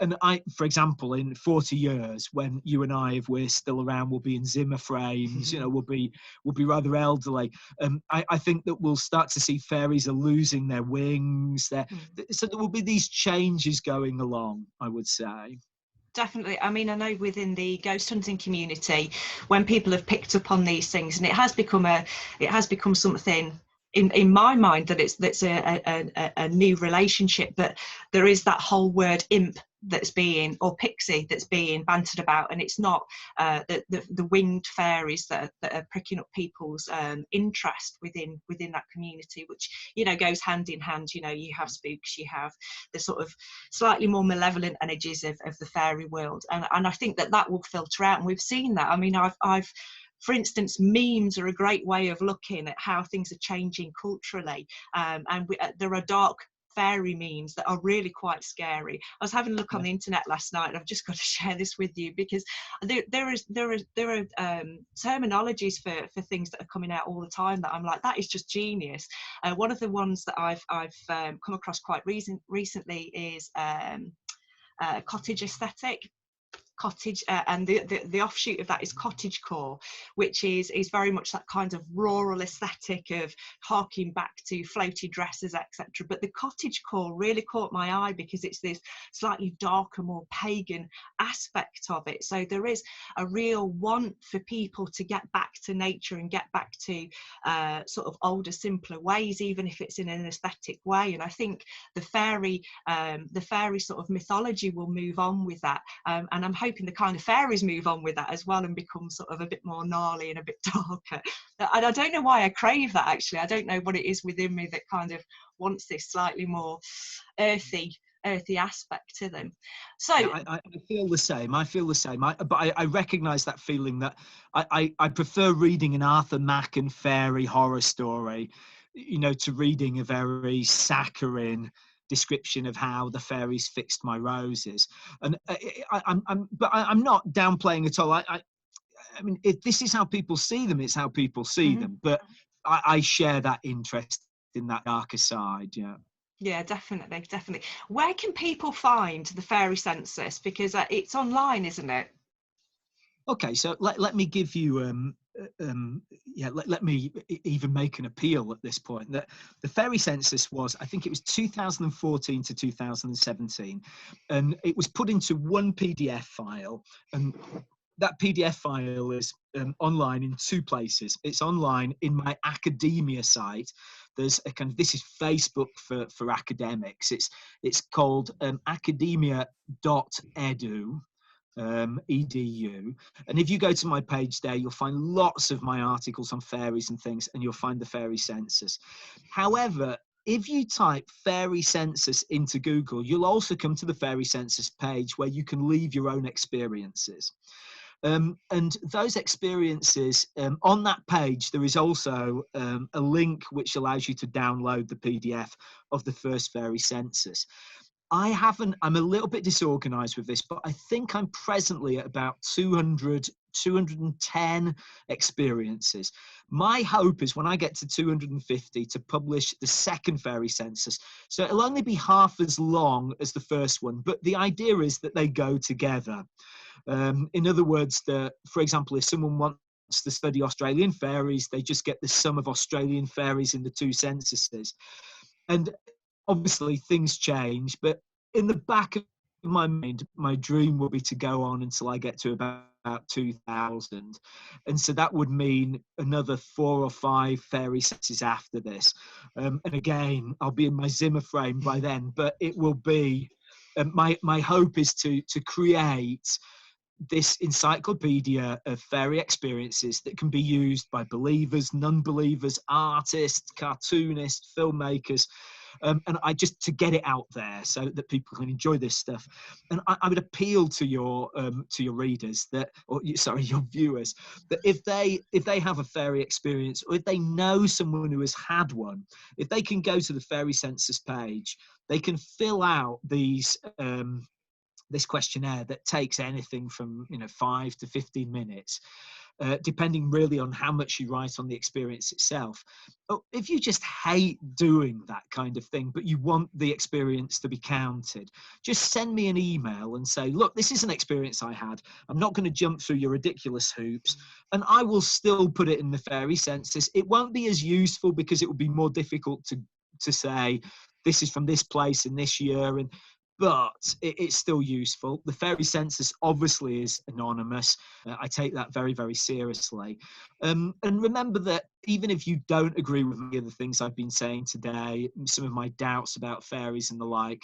for example, in 40 years, when you and I, if we're still around, will be in Zimmer frames, you know, we'll be rather elderly. I think that we'll start to see fairies are losing their wings. So there will be these changes going along, I would say. Definitely. I mean, I know within the ghost hunting community, when people have picked up on these things, and it has become something in my mind that's a new relationship, but there is that whole word imp or pixie that's being bantered about, and it's not the winged fairies that are pricking up people's interest within that community, which, you know, goes hand in hand. You know, you have spooks, you have the sort of slightly more malevolent energies of the fairy world, and I think that will filter out, and we've seen that. I mean, I've for instance, memes are a great way of looking at how things are changing culturally, and there are dark fairy memes that are really quite scary. I was having a look on the internet last night, and I've just got to share this with you, because there are terminologies for things that are coming out all the time that I'm like, that is just genius. One of the ones that I've come across quite recently is cottage aesthetic. cottage, and the offshoot of that is cottagecore, which is very much that kind of rural aesthetic of harking back to floaty dresses, etc. But the cottagecore really caught my eye because it's this slightly darker, more pagan aspect of it. So there is a real want for people to get back to nature and get back to sort of older, simpler ways, even if it's in an aesthetic way. And I think the fairy sort of mythology will move on with that, and I'm hoping the kind of fairies move on with that as well and become sort of a bit more gnarly and a bit darker. And I don't know why I crave that, actually. I don't know what it is within me that kind of wants this slightly more earthy aspect to them. So yeah, I feel the same. I feel the same. But I recognise that feeling that I prefer reading an Arthur Machen fairy horror story, you know, to reading a very saccharine description of how the fairies fixed my roses. And I'm not downplaying at all. I mean, if this is how people see them, it's how people see them. But I share that interest in that darker side. Yeah. Yeah, definitely. Where can people find the fairy census? Because it's online, isn't it? Okay, so let me give you let me even make an appeal at this point. That the fairy census was, I think it was 2014 to 2017, and it was put into one PDF file, and that PDF file is online in two places. It's online in my academia site. There's a kind of, this is Facebook for academics. It's called academia.edu. Edu, and if you go to my page there, you'll find lots of my articles on fairies and things, and you'll find the fairy census. However, if you type fairy census into Google, you'll also come to the fairy census page where you can leave your own experiences. And those experiences, on that page, there is also a link which allows you to download the PDF of the first fairy census. I'm a little bit disorganized with this, but I think I'm presently at about 210 experiences. My hope is when I get to 250 to publish the second fairy census. So it'll only be half as long as the first one, but the idea is that they go together. In other words, for example, if someone wants to study Australian fairies, they just get the sum of Australian fairies in the two censuses. And obviously things change, but in the back of my mind, my dream will be to go on until I get to about 2000. And so that would mean another 4 or 5 fairy censuses after this. And again, I'll be in my Zimmer frame by then, but it will be, my hope is to create this encyclopedia of fairy experiences that can be used by believers, non-believers, artists, cartoonists, filmmakers, and I just to get it out there so that people can enjoy this stuff. And I would appeal to your readers your viewers, that if they have a fairy experience, or if they know someone who has had one, if they can go to the fairy census page, they can fill out these. This questionnaire that takes anything from 5 to 15 minutes, depending really on how much you write on the experience itself. If you just hate doing that kind of thing, but you want the experience to be counted, just send me an email and say, look, this is an experience I had. I'm not going to jump through your ridiculous hoops, and I will still put it in the fairy census. It won't be as useful because it will be more difficult to say this is from this place in this year, but it's still useful. The fairy census obviously is anonymous. I take that very, very seriously. And remember that even if you don't agree with many of the things I've been saying today, some of my doubts about fairies and the like,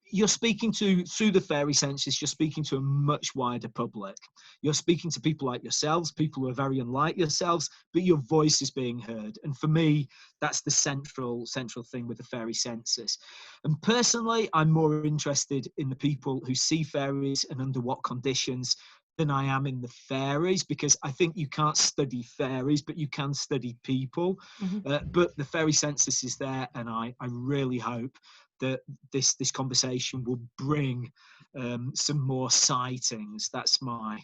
you're speaking through the fairy census, you're speaking to a much wider public. You're speaking to people like yourselves, people who are very unlike yourselves, but your voice is being heard. And for me, that's the central thing with the fairy census. And personally, I'm more interested in the people who see fairies and under what conditions than I am in the fairies, because I think you can't study fairies, but you can study people. But the fairy census is there, and I really hope that this conversation will bring some more sightings. That's my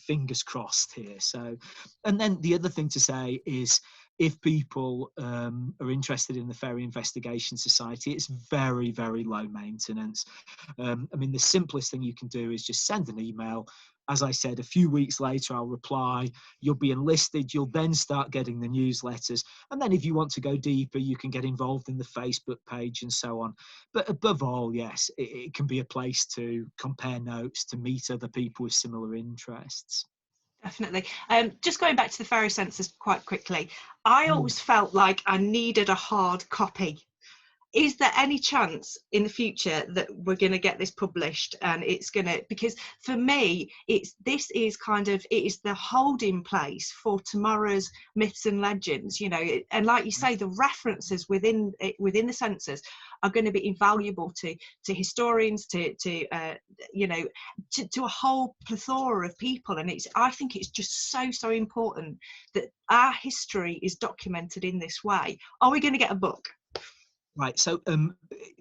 fingers crossed here. So, and then the other thing to say is, if people are interested in the Fairy Investigation Society, it's very, very low maintenance. I mean, the simplest thing you can do is just send an email. As I said, a few weeks later, I'll reply. You'll be enlisted. You'll then start getting the newsletters. And then if you want to go deeper, you can get involved in the Facebook page and so on. But above all, yes, it can be a place to compare notes, to meet other people with similar interests. Definitely. Just going back to the Fairy Census quite quickly, I always felt like I needed a hard copy. Is there any chance in the future that we're going to get this published and it's going to, because for me this is kind of, it is the holding place for tomorrow's myths and legends, you know, and like you say, the references within the census are going to be invaluable to historians, to you know, to a whole plethora of people. And I think it's just so important that our history is documented in this way. Are we going to get a book? Right. So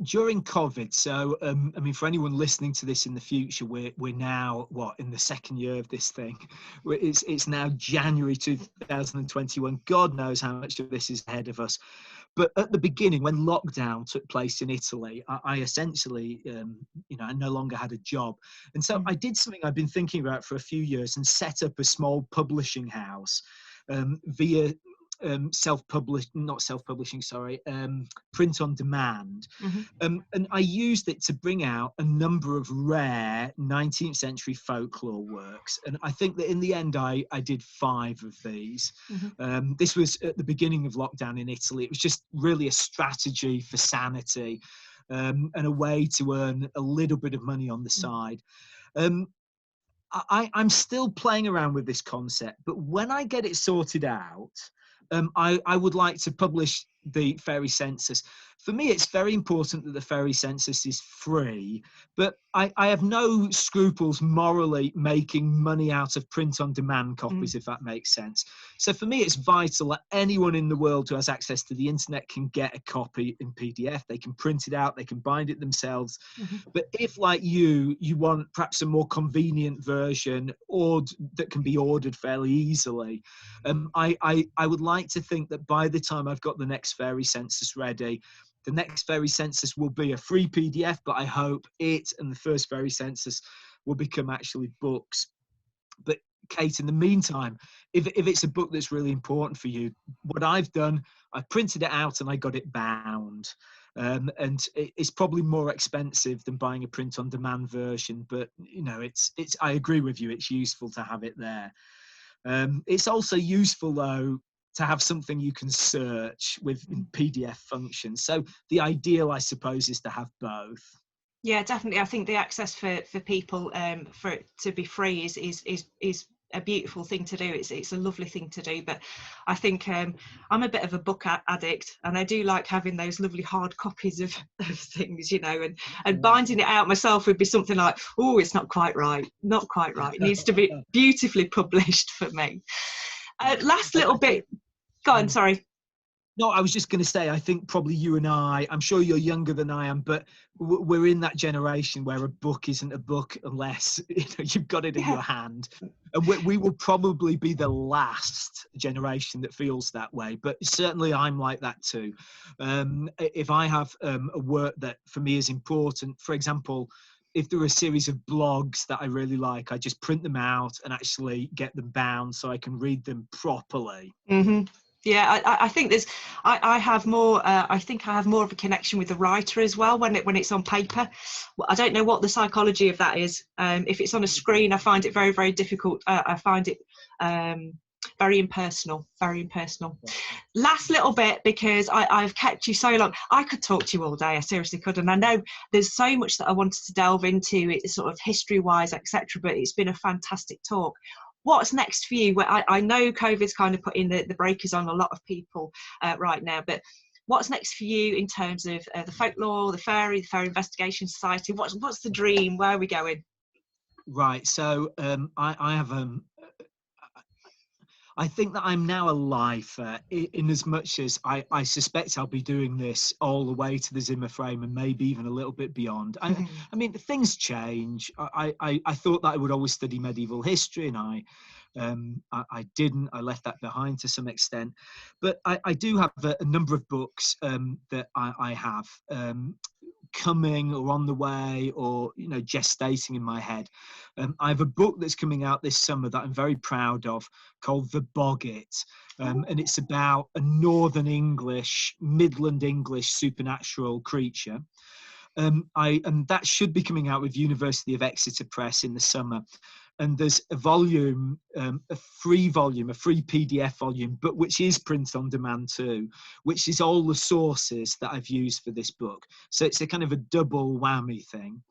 during COVID, so I mean, for anyone listening to this in the future, we're now in the second year of this thing. It's now January 2021. God knows how much of this is ahead of us. But at the beginning, when lockdown took place in Italy, I essentially, you know, I no longer had a job, and so I did something I've been thinking about for a few years and set up a small publishing house via print on demand. And I used it to bring out a number of rare 19th century folklore works. And I think that in the end, I did 5 of these. This was at the beginning of lockdown in Italy. It was just really a strategy for sanity and a way to earn a little bit of money on the side. I'm still playing around with this concept, but when I get it sorted out, I would like to publish the Fairy Census. For me, it's very important that the Fairy Census is free, but I have no scruples morally making money out of print-on-demand copies, if that makes sense. So for me, it's vital that anyone in the world who has access to the internet can get a copy in PDF. They can print it out, they can bind it themselves. But if, like you want perhaps a more convenient version or that can be ordered fairly easily, I would like to think that by the time I've got the next Fairy Census ready, the next Fairy Census will be a free PDF, but I hope it and the first Fairy Census will become actually books. But Kate, in the meantime, if it's a book that's really important for you, what I've done, I printed it out and I got it bound. And it's probably more expensive than buying a print-on-demand version, but you know, it's. I agree with you. It's useful to have it there. It's also useful though to have something you can search with PDF functions. So the ideal, I suppose, is to have both. Yeah, definitely. I think the access for people for it to be free is a beautiful thing to do. It's a lovely thing to do. But I think I'm a bit of a book addict, and I do like having those lovely hard copies of things, you know, and binding it out myself would be something like, oh, it's not quite right. It needs to be beautifully published for me. Last little bit. Go on, sorry. No, I was just going to say, I think probably you and I'm sure you're younger than I am, but we're in that generation where a book isn't a book unless you've got it in your hand. And we will probably be the last generation that feels that way. But certainly I'm like that too. If I have a work that for me is important, for example, if there are a series of blogs that I really like, I just print them out and actually get them bound so I can read them properly. Yeah, I think there's. I have more. I think I have more of a connection with the writer as well when it's on paper. I don't know what the psychology of that is. If it's on a screen, I find it very, very difficult. I find it very impersonal. Last little bit, because I've kept you so long. I could talk to you all day. I seriously could, and I know there's so much that I wanted to delve into, it sort of history-wise, etc. But it's been a fantastic talk. What's next for you? I know COVID's kind of putting the breakers on a lot of people right now, but what's next for you in terms of the folklore, the Fairy Investigation Society? What's the dream? Where are we going? Right. So I have I think that I'm now a lifer in as much as I suspect I'll be doing this all the way to the Zimmer frame and maybe even a little bit beyond. I mean, things change. I thought that I would always study medieval history, and I I didn't. I left that behind to some extent. But I do have a number of books that I have coming or on the way, or gestating in my head. I have a book that's coming out this summer that I'm very proud of, called The Boggit, and it's about a Northern English, Midland English supernatural creature. And that should be coming out with University of Exeter Press in the summer. And there's a volume, a free PDF volume, but which is print on demand too, which is all the sources that I've used for this book. So it's a kind of a double whammy thing.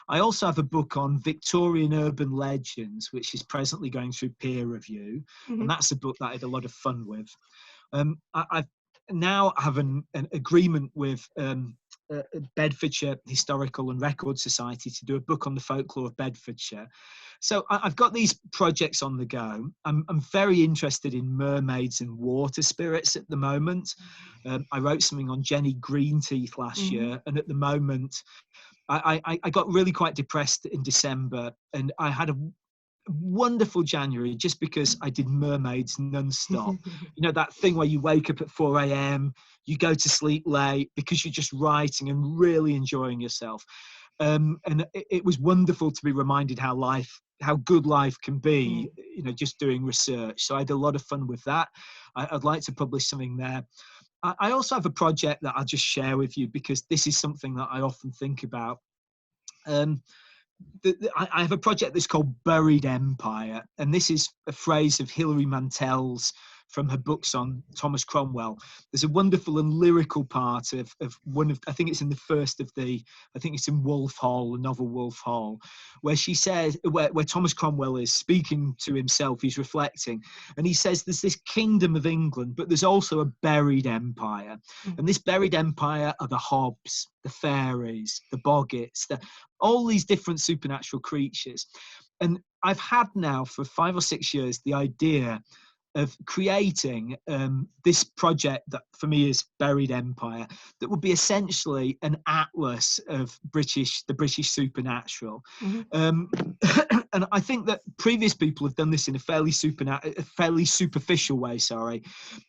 I also have a book on Victorian urban legends, which is presently going through peer review. Mm-hmm. And that's a book that I had a lot of fun with. I've now have an agreement with Bedfordshire Historical and Record Society to do a book on the folklore of Bedfordshire. So I've got these projects on the go. I'm very interested in mermaids and water spirits at the moment. I wrote something on Jenny Greenteeth last year, and at the moment I got really quite depressed in December, and I had a wonderful January just because I did mermaids non-stop. That thing where you wake up at 4 a.m, you go to sleep late because you're just writing and really enjoying yourself. And it was wonderful to be reminded how good life can be, just doing research. So I had a lot of fun with that. I'd like to publish something there. I also have a project that I'll just share with you because this is something that I often think about. I have a project that's called Buried Empire, and this is a phrase of Hilary Mantel's from her books on Thomas Cromwell. There's a wonderful and lyrical part of one of, I think it's in the first of I think it's in Wolf Hall, the novel Wolf Hall, where she says, where Thomas Cromwell is speaking to himself, he's reflecting, and he says there's this kingdom of England, but there's also a buried empire. And this buried empire are the Hobbs, the Fairies, the Boggits, all these different supernatural creatures. And I've had now for 5 or 6 years the idea of creating this project that for me is Buried Empire, that would be essentially an atlas of the British supernatural. And I think that previous people have done this in a fairly superficial way,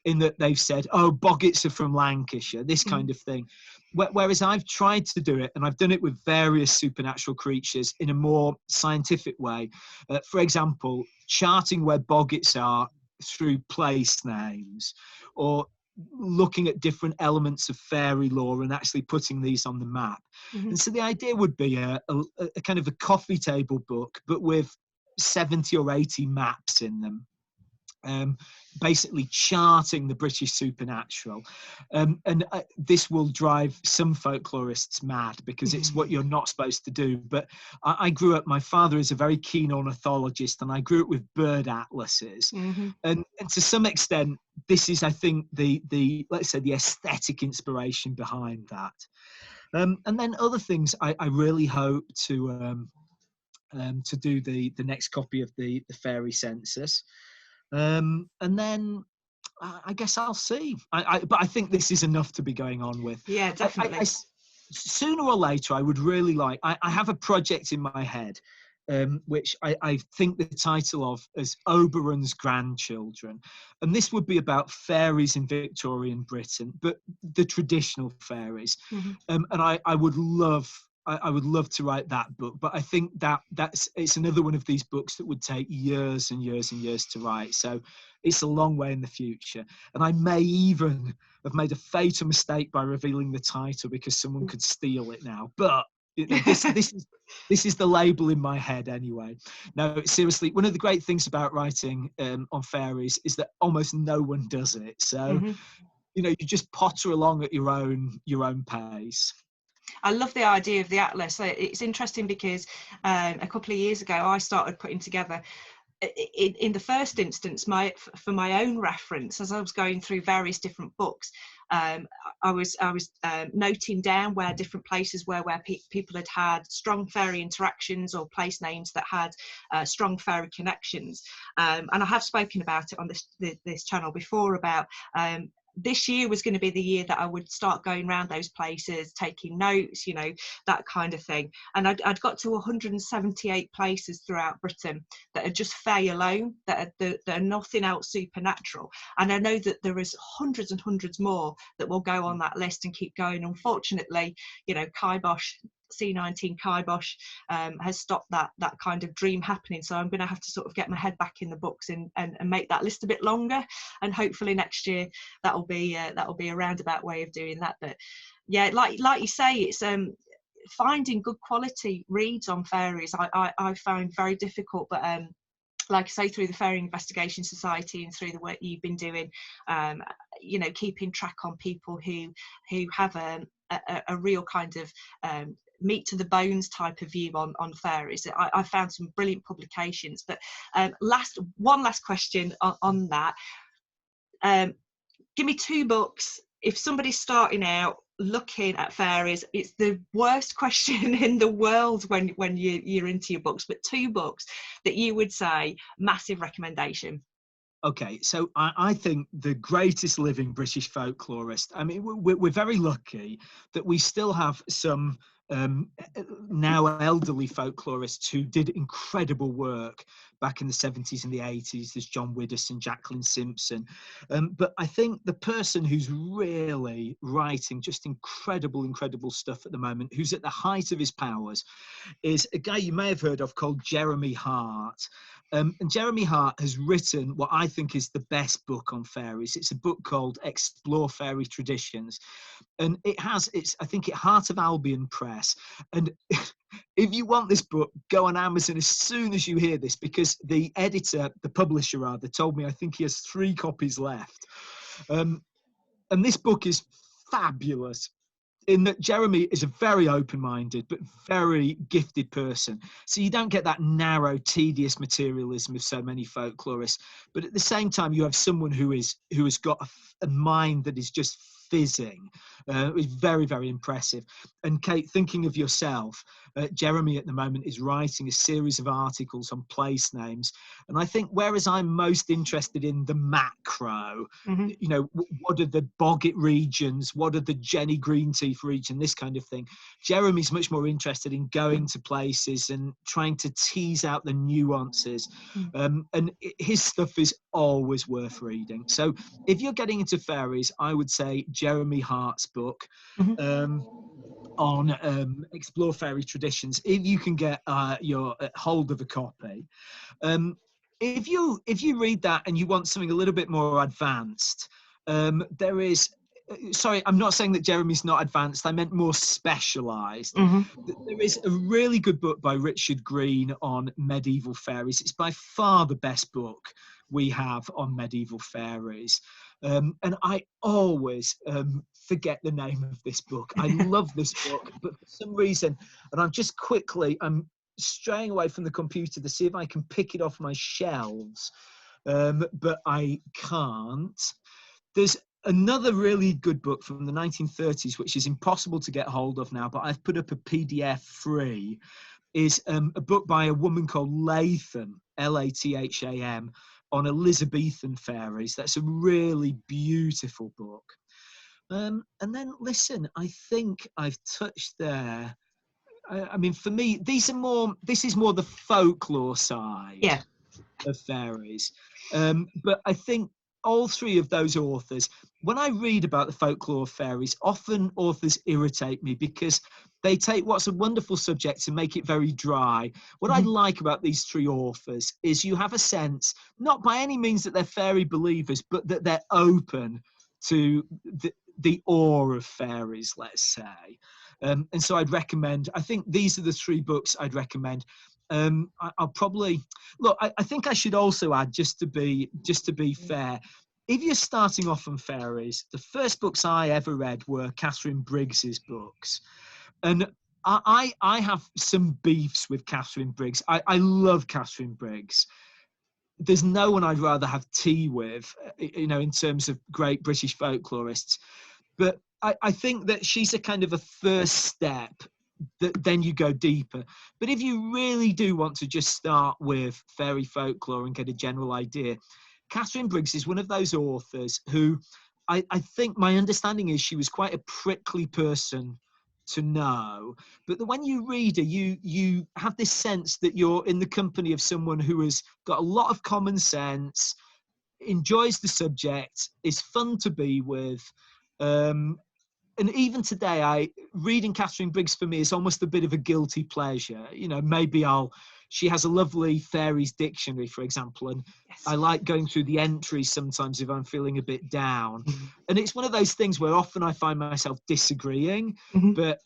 in that they've said, oh, Boggits are from Lancashire, this kind of thing. Whereas I've tried to do it, and I've done it with various supernatural creatures in a more scientific way. For example, charting where Boggits are through place names, or looking at different elements of fairy lore and actually putting these on the map. And so the idea would be a kind of a coffee table book, but with 70 or 80 maps in them. Basically charting the British supernatural, and this will drive some folklorists mad because it's what you're not supposed to do. But I grew up, my father is a very keen ornithologist, and I grew up with bird atlases, and to some extent this is, I think, the let's say the aesthetic inspiration behind that. And then other things, I really hope to do the next copy of the Fairy Census. And then I guess I'll see. But I think this is enough to be going on with. Yeah, definitely. Sooner or later, I would really like. I have a project in my head, which I think the title of is Oberon's Grandchildren, and this would be about fairies in Victorian Britain, but the traditional fairies. And I would love. I would love to write that book, but I think it's another one of these books that would take years and years and years to write. So it's a long way in the future. And I may even have made a fatal mistake by revealing the title because someone could steal it now. But this is the label in my head anyway. No, seriously, one of the great things about writing on fairies is that almost no one does it. So, you just potter along at your own pace. I love the idea of the atlas. It's interesting because a couple of years ago I started putting together, in the first instance, for my own reference, as I was going through various different books, I was noting down where different places were, where people had strong fairy interactions, or place names that had strong fairy connections. And I have spoken about it on this channel before about this year was going to be the year that I would start going around those places, taking notes, you know, that kind of thing. And I'd got to 178 places throughout Britain that are just fae alone, that are nothing else supernatural. And I know that there is hundreds and hundreds more that will go on that list and keep going. Unfortunately, you know, Kibosh, C19 Kibosh has stopped that kind of dream happening. So I'm going to have to sort of get my head back in the books and make that list a bit longer. And hopefully next year that'll be a roundabout way of doing that. But yeah, like you say, it's finding good quality reads on fairies. I found very difficult, but like I say, through the Fairy Investigation Society and through the work you've been doing, you know, keeping track on people who have a real kind of meat to the bones type of view on fairies. I found some brilliant publications. But one last question on that. Give me 2 books. If somebody's starting out looking at fairies, it's the worst question in the world when you're into your books, but 2 books that you would say massive recommendation. Okay, so I think the greatest living British folklorist, I mean, we're very lucky that we still have some now elderly folklorists who did incredible work back in the 70s and the 80s. There's John Widdowson, Jacqueline Simpson. But I think the person who's really writing just incredible stuff at the moment, who's at the height of his powers, is a guy you may have heard of called Jeremy Hart. And Jeremy Hart has written what I think is the best book on fairies. It's a book called Explore Fairy Traditions. And it's I think, at Heart of Albion Press. And if you want this book, go on Amazon as soon as you hear this, because the publisher rather, told me I think he has 3 copies left. And this book is fabulous, in that Jeremy is a very open-minded but very gifted person. So you don't get that narrow, tedious materialism of so many folklorists. But at the same time, you have someone who has got a mind that is just fizzing. It's very, very impressive. And Kate, thinking of yourself, Jeremy at the moment is writing a series of articles on place names. And I think, whereas I'm most interested in the macro, you know, what are the Boggett regions, what are the Jenny Greenteeth region, this kind of thing, Jeremy's much more interested in going to places and trying to tease out the nuances. And his stuff is always worth reading. So if you're getting into fairies, I would say Jeremy Hart's book on Explore Fairy Traditions, if you can get your hold of a copy. If you read that and you want something a little bit more advanced, there is, sorry, I'm not saying that Jeremy's not advanced, I meant more specialised. There is a really good book by Richard Greene on medieval fairies. It's by far the best book we have on medieval fairies. And I always forget the name of this book. I love this book, but for some reason, and I'm straying away from the computer to see if I can pick it off my shelves, but I can't. There's another really good book from the 1930s, which is impossible to get hold of now, but I've put up a PDF free, is a book by a woman called Latham, Latham, on Elizabethan fairies. That's a really beautiful book. And then, listen, I think I've touched there. I mean, for me, this is more the folklore side of fairies. But I think all 3 of those authors, when I read about the folklore of fairies, often authors irritate me because they take what's a wonderful subject and make it very dry. What I like about these 3 authors is you have a sense, not by any means that they're fairy believers, but that they're open to the awe of fairies, let's say. And so I'd recommend, I think these are the 3 books I'd recommend. I'll probably, look, I think I should also add, just to be fair, if you're starting off on fairies, the first books I ever read were Katherine Briggs's books. And I have some beefs with Katherine Briggs. I love Katherine Briggs. There's no one I'd rather have tea with, you know, in terms of great British folklorists. But I think that she's a kind of a first step, that then you go deeper. But if you really do want to just start with fairy folklore and get a general idea, Katherine Briggs is one of those authors who I think my understanding is she was quite a prickly person to know, but when you read her, you have this sense that you're in the company of someone who has got a lot of common sense, enjoys the subject, is fun to be with. And even today, reading Katherine Briggs for me is almost a bit of a guilty pleasure. You know, maybe she has a lovely Fairies dictionary, for example, and Yes. I like going through the entries sometimes if I'm feeling a bit down. And it's one of those things where often I find myself disagreeing, but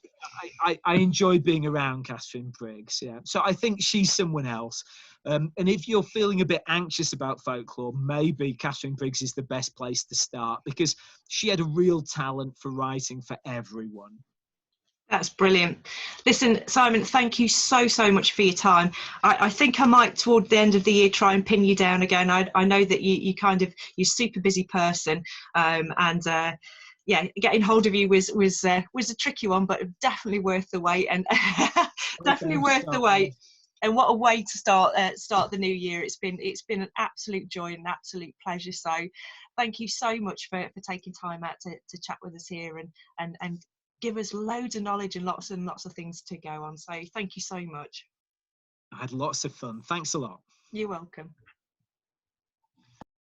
I enjoy being around Katherine Briggs. Yeah, so I think she's someone else. And if you're feeling a bit anxious about folklore, maybe Katherine Briggs is the best place to start, because she had a real talent for writing for everyone. That's brilliant. Listen, Simon, thank you so much for your time. I think I might, toward the end of the year, try and pin you down again. I know that you're a super busy person, and yeah, getting hold of you was a tricky one, but definitely worth the wait, and definitely worth the wait. And what a way to start the new year. It's been an absolute joy and an absolute pleasure. So thank you so much for taking time out to chat with us here and give us loads of knowledge and lots of things to go on. So thank you so much. I had lots of fun. Thanks a lot. You're welcome.